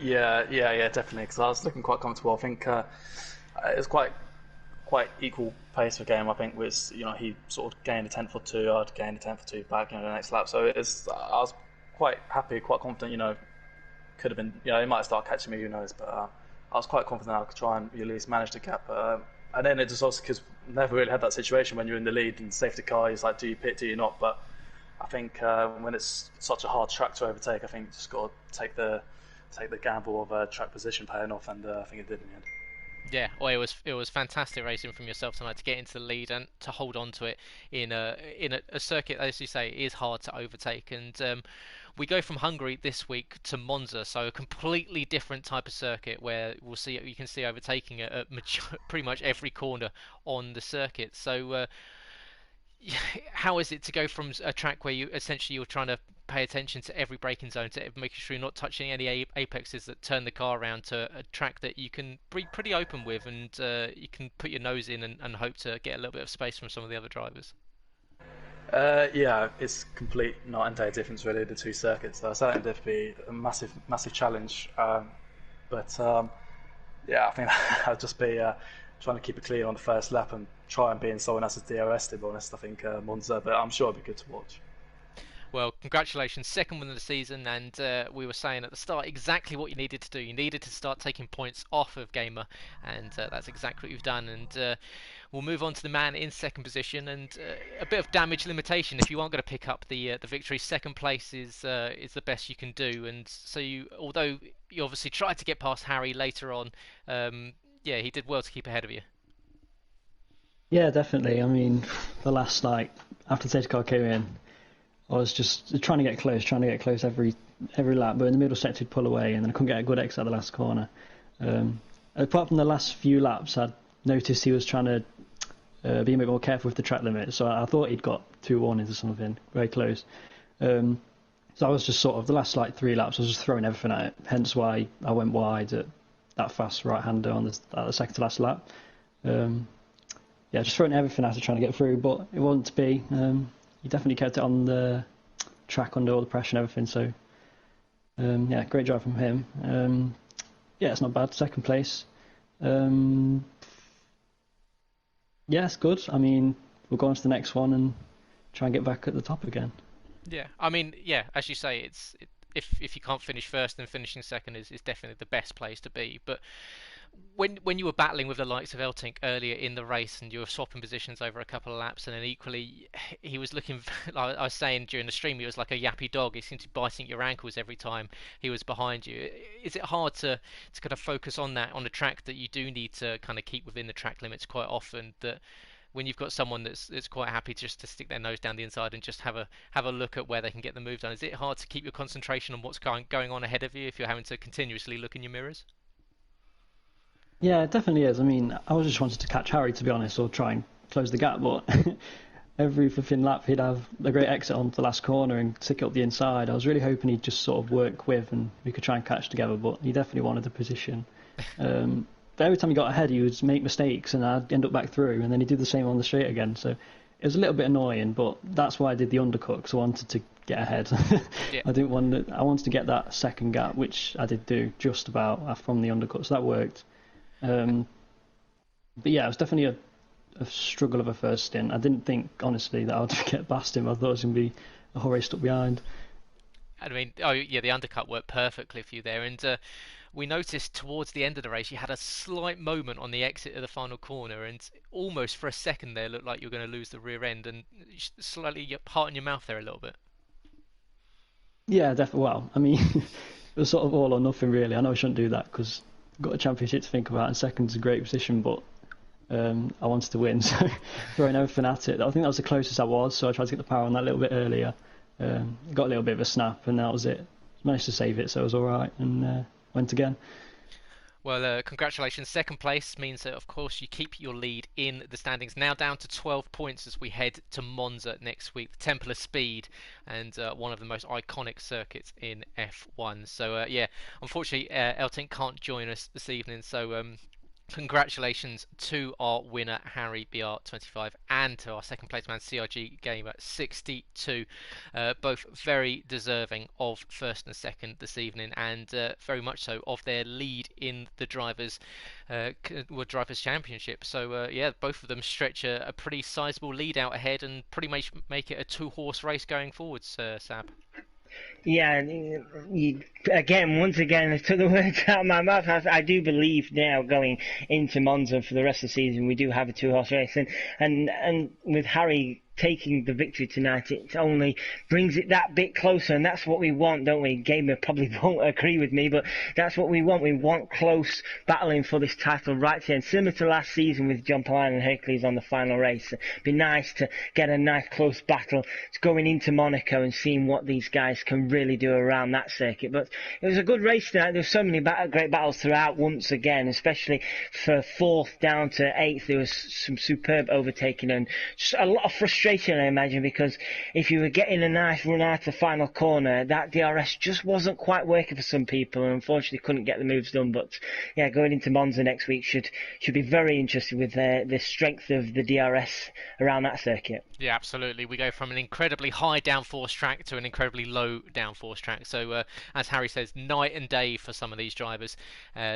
Yeah, definitely. Because I was looking quite comfortable. I think it was quite equal pace for game. I think was he sort of gained a tenth or two. I'd gained a tenth or two back the next lap. So I was quite happy, quite confident. Could have been he might have started catching me. Who knows? But I was quite confident I could try and at least manage the gap. And then it just also, because never really had that situation when you're in the lead and safety car, it's like, do you pit, do you not? But I think when it's such a hard track to overtake, I think you just got to take the gamble of track position paying off, and I think it did in the end. Yeah, well, it was fantastic racing from yourself tonight to get into the lead and to hold on to it in a circuit, as you say, is hard to overtake. And we go from Hungary this week to Monza, so a completely different type of circuit where you can see overtaking at pretty much every corner on the circuit. So how is it to go from a track where you're trying to pay attention to every braking zone, to making sure you're not touching any apexes that turn the car around, to a track that you can be pretty open with, and you can put your nose in and hope to get a little bit of space from some of the other drivers? Yeah, it's complete night and day difference really, the two circuits. So certainly did be a massive challenge. But yeah, I think I'll just be trying to keep it clean on the first lap and try and be in someone else's DRS, to be honest. I think Monza, but I'm sure it'll be good to watch. Well, congratulations, second win of the season, and we were saying at the start exactly what you needed to do. You needed to start taking points off of Gamer, and that's exactly what you've done. And we'll move on to the man in second position, and a bit of damage limitation if you aren't going to pick up the victory. Second place is the best you can do, and so although you obviously tried to get past Harry later on, yeah, he did well to keep ahead of you. Yeah, definitely. I mean, the last like after the safety car came in, I was just trying to get close every lap. But in the middle sector, he'd pull away, and then I couldn't get a good exit at the last corner. Apart from the last few laps, I'd noticed he was trying to be a bit more careful with the track limit. So I thought he'd got 2 warnings or something, very close. So I was just sort of the last like 3 laps, I was just throwing everything at it. Hence why I went wide at that fast right-hander on the second to last lap. Yeah, just throwing everything at it, trying to get through, but it wasn't to be. He definitely kept it on the track under all the pressure and everything. So yeah, great drive from him. Yeah, it's not bad. Second place. Yeah, it's good. I mean, we'll go on to the next one and try and get back at the top again. Yeah, I mean, yeah, as you say, if you can't finish first, then finishing second is definitely the best place to be. But when you were battling with the likes of Eltink earlier in the race and you were swapping positions over a couple of laps, and then equally he was looking, like I was saying during the stream, he was like a yappy dog. He seemed to be biting your ankles every time he was behind you. Is it hard to kind of focus on that on a track that you do need to kind of keep within the track limits quite often, that when you've got someone that's quite happy just to stick their nose down the inside and just have a look at where they can get the move done, is it hard to keep your concentration on what's going on ahead of you if you're having to continuously look in your mirrors? Yeah, it definitely is. I mean, I was just wanted to catch Harry, to be honest, or try and close the gap, but every flipping lap he'd have a great exit onto the last corner and stick it up the inside. I was really hoping he'd just sort of work with and we could try and catch together, but he definitely wanted the position. But every time he got ahead, he would make mistakes and I'd end up back through, and then he'd do the same on the straight again. So it was a little bit annoying, but that's why I did the undercut, because I wanted to get ahead. Yeah. I wanted to get that second gap, which I did do just about from the undercut, so that worked. But yeah, it was definitely a struggle of a first stint. I didn't think, honestly, that I would get past him. I thought it was going to be a whole race stuck behind. I mean, oh yeah, the undercut worked perfectly for you there, and we noticed towards the end of the race you had a slight moment on the exit of the final corner, and almost for a second there looked like you were going to lose the rear end, and slightly your heart in your mouth there a little bit. Yeah, definitely. Well, I mean, it was sort of all or nothing, really. I know I shouldn't do that because I've got a championship to think about, and second's a great position, but I wanted to win, so throwing everything at it. I think that was the closest I was, so I tried to get the power on that a little bit earlier. Got a little bit of a snap, and that was it. Managed to save it, so it was all right, and went again. Well, congratulations. Second place means that, of course, you keep your lead in the standings. Now down to 12 points as we head to Monza next week, the Temple of Speed, and one of the most iconic circuits in F1. So, yeah, unfortunately, Elton can't join us this evening, so congratulations to our winner Harry BR25 and to our second place man CRG Gamer 62, both very deserving of first and second this evening, and very much so of their lead in the drivers championship. So yeah, both of them stretch a pretty sizable lead out ahead and pretty much make it a 2-horse race going forwards, Sab. Yeah, once again, I took the words out of my mouth. I do believe now going into Monza for the rest of the season, we do have a 2-horse race, and with Harry taking the victory tonight, it only brings it that bit closer, and that's what we want, don't we? Gamer probably won't agree with me, but that's what we want. We want close battling for this title right here, and similar to last season with John Pine and Hercules on the final race. It'd be nice to get a nice close battle. It's going into Monaco and seeing what these guys can really do around that circuit. But it was a good race tonight. There were so many great battles throughout once again, especially for 4th down to 8th. There was some superb overtaking and just a lot of frustration, I imagine, because if you were getting a nice run out of the final corner, that DRS just wasn't quite working for some people, and unfortunately couldn't get the moves done. But yeah, going into Monza next week should be very interesting with the strength of the DRS around that circuit. Yeah, absolutely. We go from an incredibly high downforce track to an incredibly low downforce track. So, as Harry says, night and day for some of these drivers.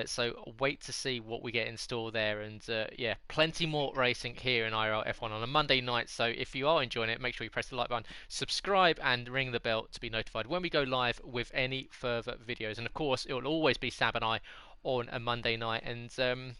So, wait to see what we get in store there. And yeah, plenty more racing here in IRL F1 on a Monday night. So, if you are enjoying it, make sure you press the like button, subscribe, and ring the bell to be notified when we go live with any further videos. And of course, it will always be Sab and I on a Monday night. And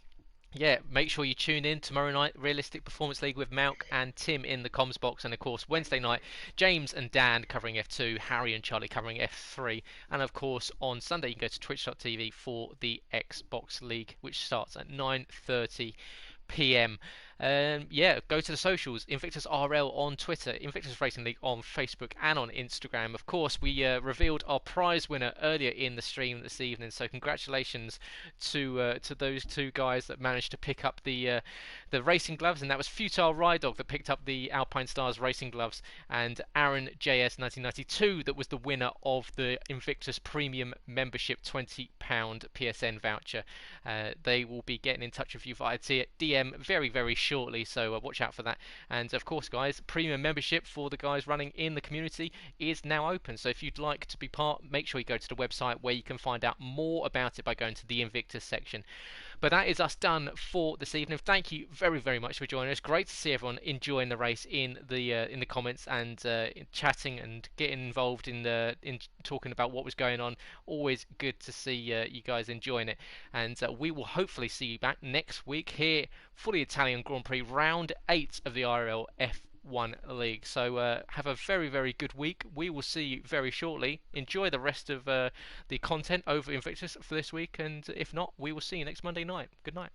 yeah, make sure you tune in tomorrow night, Realistic Performance League with Malc and Tim in the comms box. And of course, Wednesday night, James and Dan covering F2, Harry and Charlie covering F3. And of course, on Sunday, you can go to twitch.tv for the Xbox League, which starts at 9:30 p.m. Yeah, go to the socials, Invictus RL on Twitter, Invictus Racing League on Facebook and on Instagram. Of course, we revealed our prize winner earlier in the stream this evening, so congratulations to those two guys that managed to pick up the racing gloves, and that was Futile Ride Dog that picked up the Alpine Stars racing gloves, and Aaron JS 1992 that was the winner of the Invictus Premium Membership £20 PSN voucher. They will be getting in touch with you via DM very, very shortly, so watch out for that. And of course, guys, premium membership for the guys running in the community is now open, so if you'd like to be part, make sure you go to the website where you can find out more about it by going to the Invictus section. But that is us done for this evening. Thank you very, very much for joining us. Great to see everyone enjoying the race in the comments and chatting and getting involved in talking about what was going on. Always good to see you guys enjoying it. And we will hopefully see you back next week here for the Italian Grand Prix Round 8 of the IRL F1 League. So have a very, very good week. We will see you very shortly. Enjoy the rest of the content over Invictus for this week, and if not, we will see you next Monday night. Good night.